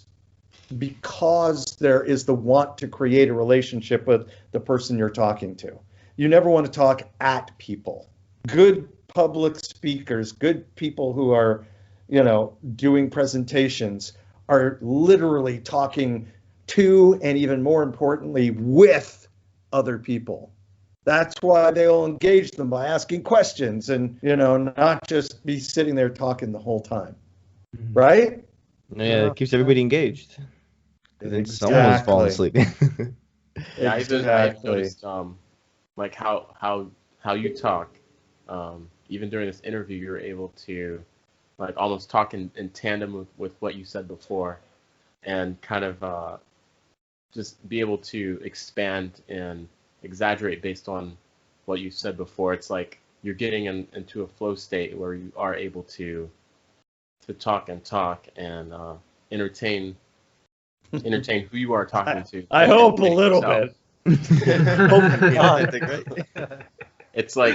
because there is the want to create a relationship with the person you're talking to. You never want to talk at people. Good public speakers, good people who are, doing presentations are literally talking to, and even more importantly, with other people. That's why they'll engage them by asking questions and, not just be sitting there talking the whole time. Right? Yeah, it keeps everybody engaged. Then someone's falling asleep. Yeah, I've noticed like how you talk. Even during this interview, you're able to like almost talk in tandem with what you said before, and kind of just be able to expand and exaggerate based on what you said before. It's like you're getting into a flow state where you are able to talk and entertain who you are talking to. I hope a little bit. It's like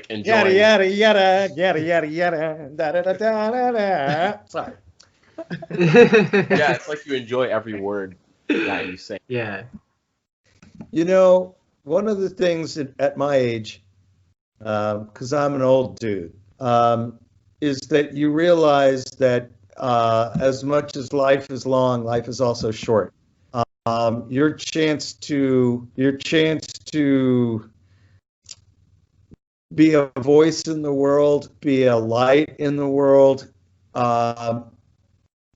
enjoying. Yada yada yada yada yada yada da da da da da. Sorry. Yeah, it's like you enjoy every word that you say. Yeah. One of the things at my age, because I'm an old dude, is that you realize that as much as life is long, life is also short. Your chance to be a voice in the world, be a light in the world,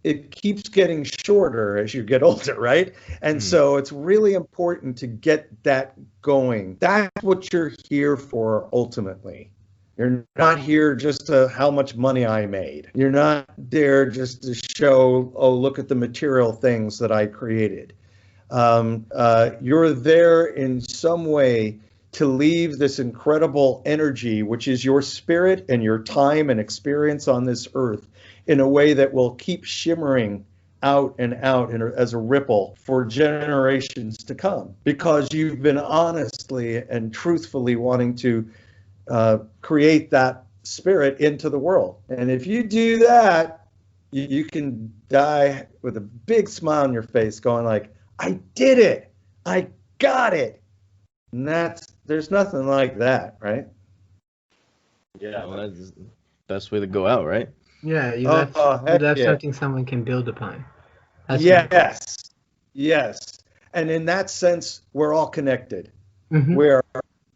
it keeps getting shorter as you get older, right? And so it's really important to get that going. That's what you're here for ultimately. You're not here just to how much money I made. You're not there just to show, oh, look at the material things that I created. You're there in some way to leave this incredible energy, which is your spirit and your time and experience on this earth, in a way that will keep shimmering out and out as a ripple for generations to come, because you've been honestly and truthfully wanting to create that spirit into the world. And if you do that, you can die with a big smile on your face going like, I did it, I got it. And there's nothing like that, right? Yeah, well, that's the best way to go out, right? Yeah, you left something someone can build upon. Yes. And in that sense, we're all connected. Mm-hmm. We're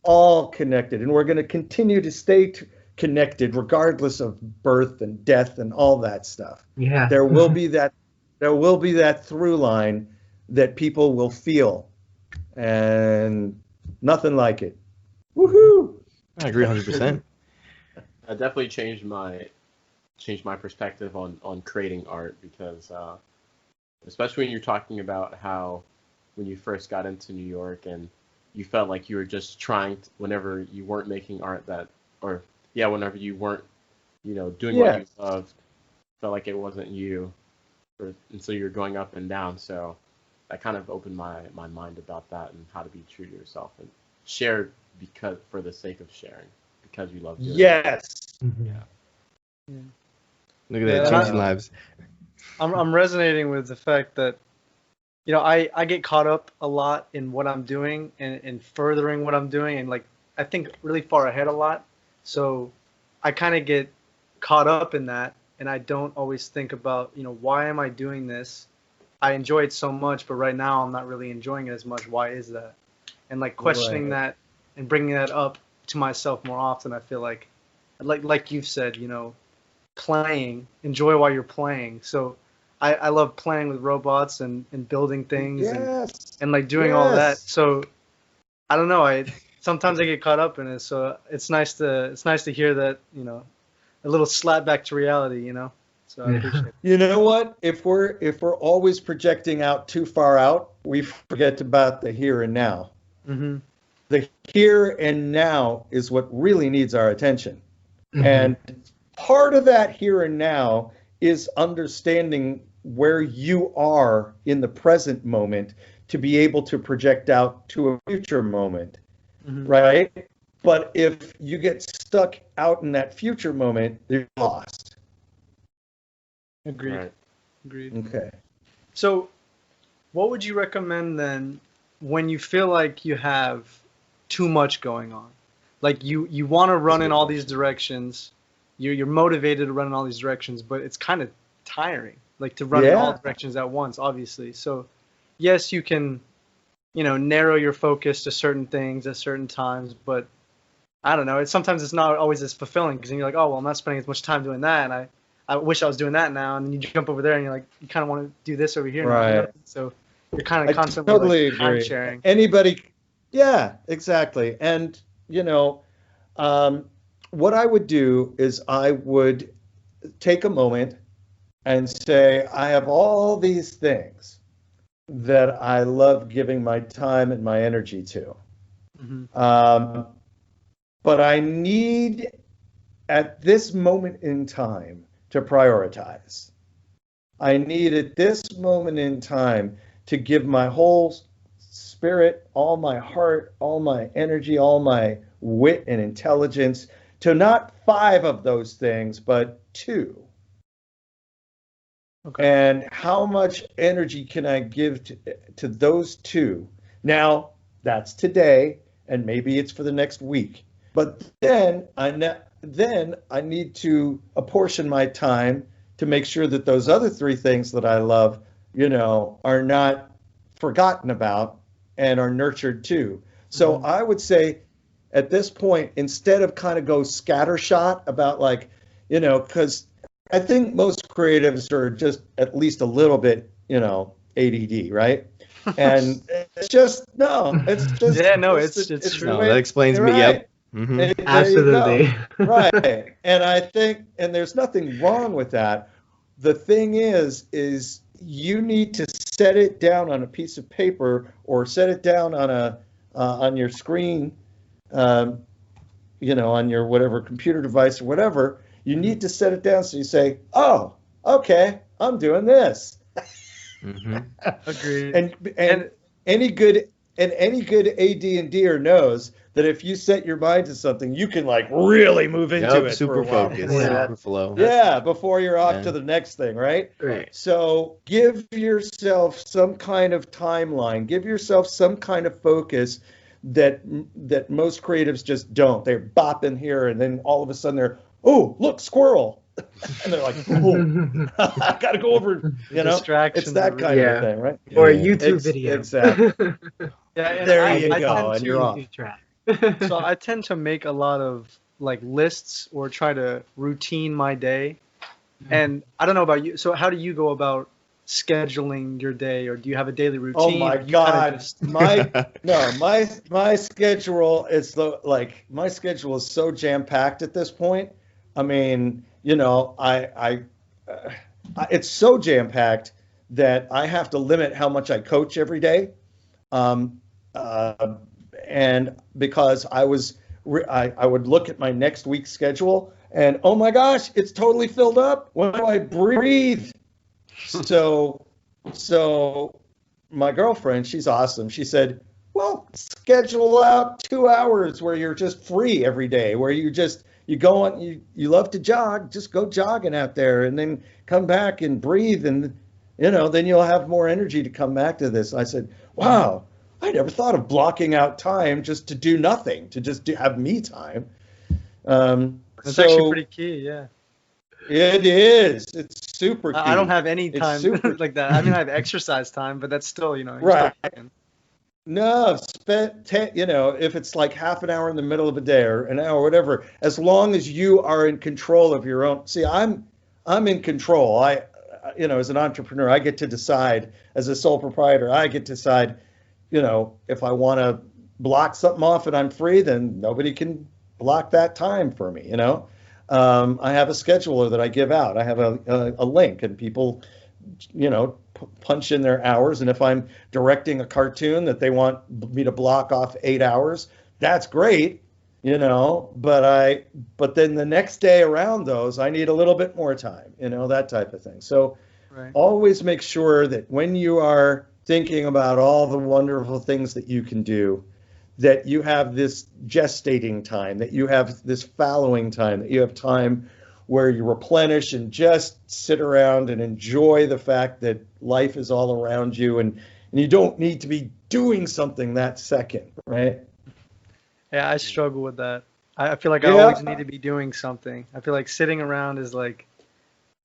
all connected, and we're going to continue to stay connected regardless of birth and death and all that stuff. Yeah. There will be that through line that people will feel, and nothing like it. Woohoo! I agree 100%. I definitely changed my perspective on creating art, because especially when you're talking about how when you first got into New York and you felt like you were just trying to, whenever you weren't making art whenever you weren't doing what you loved, felt like it wasn't you, and so you're going up and down. So that kind of opened my mind about that and how to be true to yourself and share for the sake of sharing, because you love doing it. Yes. Mm-hmm. Yeah. Look at that, changing lives. I'm resonating with the fact that, I get caught up a lot in what I'm doing and furthering what I'm doing, and like I think really far ahead a lot. So I kind of get caught up in that, and I don't always think about, why am I doing this? I enjoy it so much, but right now I'm not really enjoying it as much. Why is that? And like questioning that and bringing that up to myself more often. I feel like you've said, playing, enjoy while you're playing. So I love playing with robots and building things Yes. and like doing all that. Yes. So I don't know. Sometimes I get caught up in it. So it's nice to hear that, you know, a little slap back to reality, you know. So I appreciate it. You know what? If we're always projecting out too far out, we forget about the here and now. Mm-hmm. The here and now is what really needs our attention. Mhm. And part of that here and now is understanding where you are in the present moment to be able to project out to a future moment, Mm-hmm. right? But if you get stuck out in that future moment, you're lost. Agreed. Right. Agreed. Okay. So, what would you recommend then when you feel like you have too much going on? Like you want to run in all these directions, you're motivated to run in all these directions, but it's kind of tiring, like to run in all Yeah. directions at once, obviously. So, yes, you can, you know, narrow your focus to certain things at certain times, but I don't know. Sometimes it's not always as fulfilling because then you're like, oh well, I'm not spending as much time doing that, and I wish I was doing that now, and then you jump over there and you're like, you kind of want to do this over here now, you know? Right. So you're kind I of constantly totally like time agree. sharing. Anybody, yeah, exactly. And, you know, what I would do is I would take a moment and say, I have all these things that I love giving my time and my energy to. Mm-hmm. But I need, at this moment in time, to prioritize. I need, at this moment in time, to give my whole spirit, all my heart, all my energy, all my wit and intelligence to not 5 of those things, but 2. Okay. And how much energy can I give to those 2? Now, that's today, and maybe it's for the next week. But then I need to apportion my time to make sure that those other 3 things that I love, you know, are not forgotten about and are nurtured too. So Mhm. I would say at this point, instead of kind of go scattershot about like, you know, because I think most creatives are just at least a little bit, you know, ADD, right? And it's just Yeah, no, it's it's the true. No, way- that explains me. right. Yep. Hmm. There you go. Absolutely. Right. And I think, and there's nothing wrong with that. The thing is you need to set it down on a piece of paper or set it down on your screen, you know, on your whatever computer device or whatever. You need to set it down so you say, oh, okay, I'm doing this. Hmm. Agreed. And any good AD&D'er knows that if you set your mind to something, you can like really move into Yep. it for Super a while. focus. before Yeah. Super flow. Yeah, before you're off Yeah. to the next thing, right? Right. So give yourself some kind of timeline. Give yourself some kind of focus that most creatives just don't. They're bopping here, and then all of a sudden they're, oh, look, squirrel, and they're like, oh, I got to go over. You know, Distraction. it's that kind Yeah. of a thing, right? Or a Yeah. YouTube video. Exactly. Yeah, and There I, you I go, tend and to, you're off. So I tend to make a lot of like lists or try to routine my day. And I don't know about you. So how do you go about scheduling your day, or do you have a daily routine? Oh my or you kinda God, just- my schedule is my schedule is so jam packed at this point. I mean, you know, it's so jam packed that I have to limit how much I coach every day, and because I would look at my next week's schedule and oh my gosh, it's totally filled up. When do I breathe? So my girlfriend, she's awesome. She said, well, schedule out 2 hours where you're just free every day, where you go on, you love to jog, just go jogging out there and then come back and breathe. And, you know, then you'll have more energy to come back to this. I said, wow, I never thought of blocking out time just to do nothing, to just have me time. That's actually pretty key, yeah. It is. It's super key. I don't have any It's time super- like that. I mean, I have exercise time, but that's still, you know, you're Right. still working. No, you know, if it's like half an hour in the middle of a day or an hour, whatever, as long as you are in control of your own. See, I'm in control. as an entrepreneur, I get to decide, as a sole proprietor, I get to decide, if I want to block something off and I'm free, then nobody can block that time for me. I have a scheduler that I give out. I have a link, and people, punch in their hours. And if I'm directing a cartoon that they want me to block off 8 hours, that's great. But then the next day around those, I need a little bit more time, that type of thing. So always make sure that when you are thinking about all the wonderful things that you can do, that you have this gestating time, that you have this fallowing time, that you have time where you replenish and just sit around and enjoy the fact that life is all around you, and you don't need to be doing something that second, right? Yeah, I struggle with that. I feel like I always need to be doing something. I feel like sitting around is like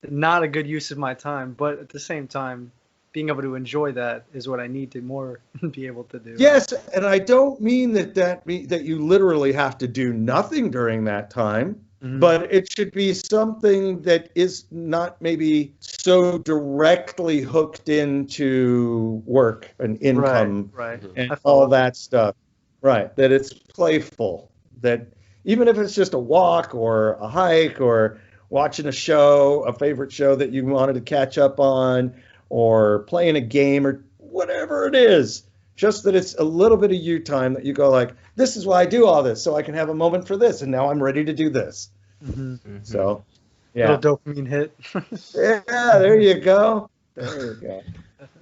not a good use of my time, but at the same time, being able to enjoy that is what I need to more be able to do. Yes, and I don't mean that you literally have to do nothing during that time, but it should be something that is not maybe so directly hooked into work and income and all that stuff. Right, that it's playful, that even if it's just a walk or a hike or watching a favorite show that you wanted to catch up on, or playing a game or whatever it is, just that it's a little bit of you time that you go like, this is why I do all this, so I can have a moment for this, and now I'm ready to do this. So, yeah. Little dopamine hit. Yeah, there you go. There you go.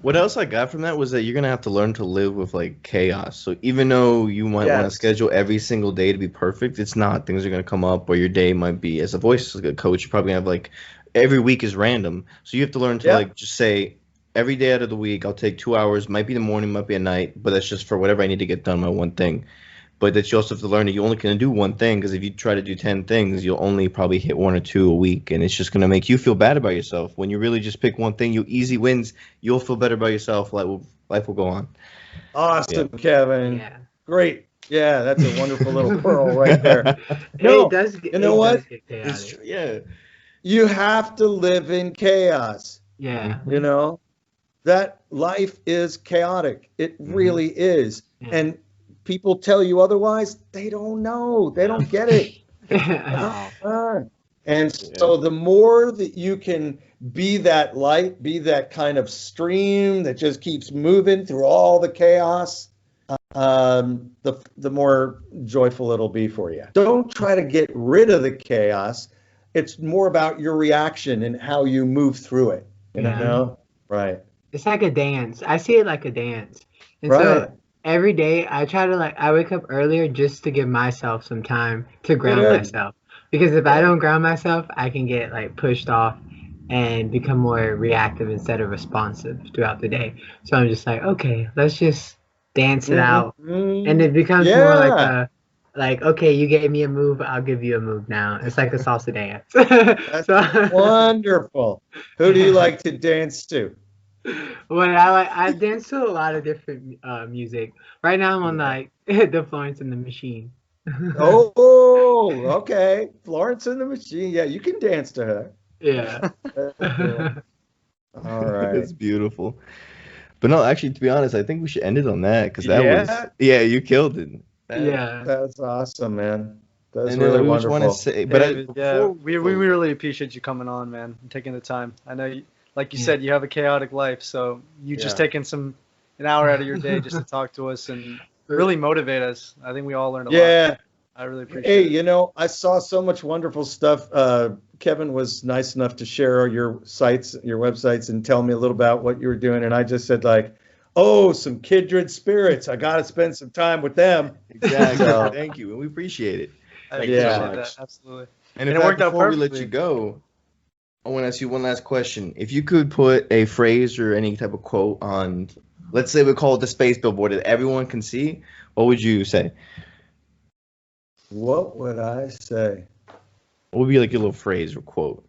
What else I got from that was that you're going to have to learn to live with, like, chaos. So even though you might want to schedule every single day to be perfect, it's not. Things are going to come up, or your day might be, as a voice coach, you're probably going to have, like, every week is random. So you have to learn to, like, just say, every day out of the week, I'll take 2 hours. Might be the morning, might be at night, but that's just for whatever I need to get done, my one thing. But that you also have to learn that you only can do one thing, because if you try to do 10 things, you'll only probably hit 1 or 2 a week, and it's just going to make you feel bad about yourself. When you really just pick one thing, you easy wins, you'll feel better about yourself. Life will go on. Awesome, Kevin. Yeah. Great. Yeah, that's a wonderful little pearl right there. No, you know what? It's true. Yeah. You have to live in chaos. Yeah. That life is chaotic. It really is. Yeah. And people tell you otherwise, they don't know. They don't get it. And so the more that you can be that light, be that kind of stream that just keeps moving through all the chaos, the more joyful it'll be for you. Don't try to get rid of the chaos. It's more about your reaction and how you move through it. You know? Right. It's like a dance. I see it like a dance. And so every day I try to I wake up earlier just to give myself some time to ground myself. Because if I don't ground myself, I can get pushed off and become more reactive instead of responsive throughout the day. So I'm just okay, let's just dance it out. And it becomes more okay, you gave me a move, I'll give you a move now. It's like a salsa dance. That's wonderful. Who do you like to dance to? Well, I dance to a lot of different music. Right now I'm on the Florence and the Machine. Oh, okay. Florence and the Machine. Yeah, you can dance to her. Yeah. All right. It's beautiful. But no, actually, to be honest, I think we should end it on that, because that was you killed it. That's awesome, man. That's really wonderful. Want to say, we really appreciate you coming on, man, and taking the time. I know, like you said, you have a chaotic life, so you just taking an hour out of your day just to talk to us and really motivate us. I think we all learned a lot. Yeah. I really appreciate it. I saw so much wonderful stuff. Kevin was nice enough to share your websites, and tell me a little about what you were doing. And I just said some kindred spirits. I got to spend some time with them. Exactly. Thank you. And we appreciate it. Thank you so much. That. Absolutely. And it worked out perfectly. Before we let you go, I want to ask you one last question. If you could put a phrase or any type of quote on, let's say we call it the space billboard that everyone can see, what would you say? What would I say? What would be your little phrase or quote?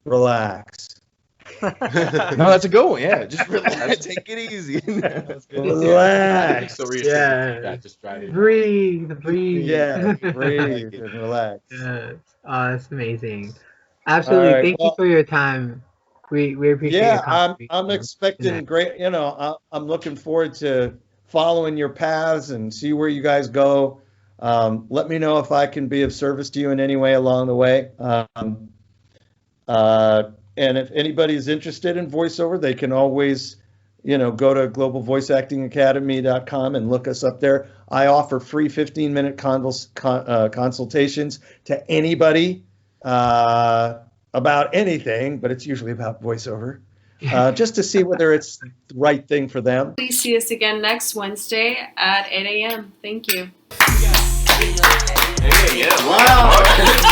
Relax. No, that's a good one. Yeah, just relax. Take it easy. Relax. Just breathe. Yeah, breathe and relax. Yes. Oh, that's amazing. Absolutely. All right, Thank you well- for your time. We appreciate your Yeah, I'm contribution. expecting great. I'm looking forward to following your paths and see where you guys go. Let me know if I can be of service to you in any way along the way. And if anybody's interested in voiceover, they can always, go to globalvoiceactingacademy.com and look us up there. I offer free 15-minute consultations to anybody about anything, but it's usually about voiceover, just to see whether it's the right thing for them. Please see us again next Wednesday at 8 a.m. Thank you. Hey, yeah, wow.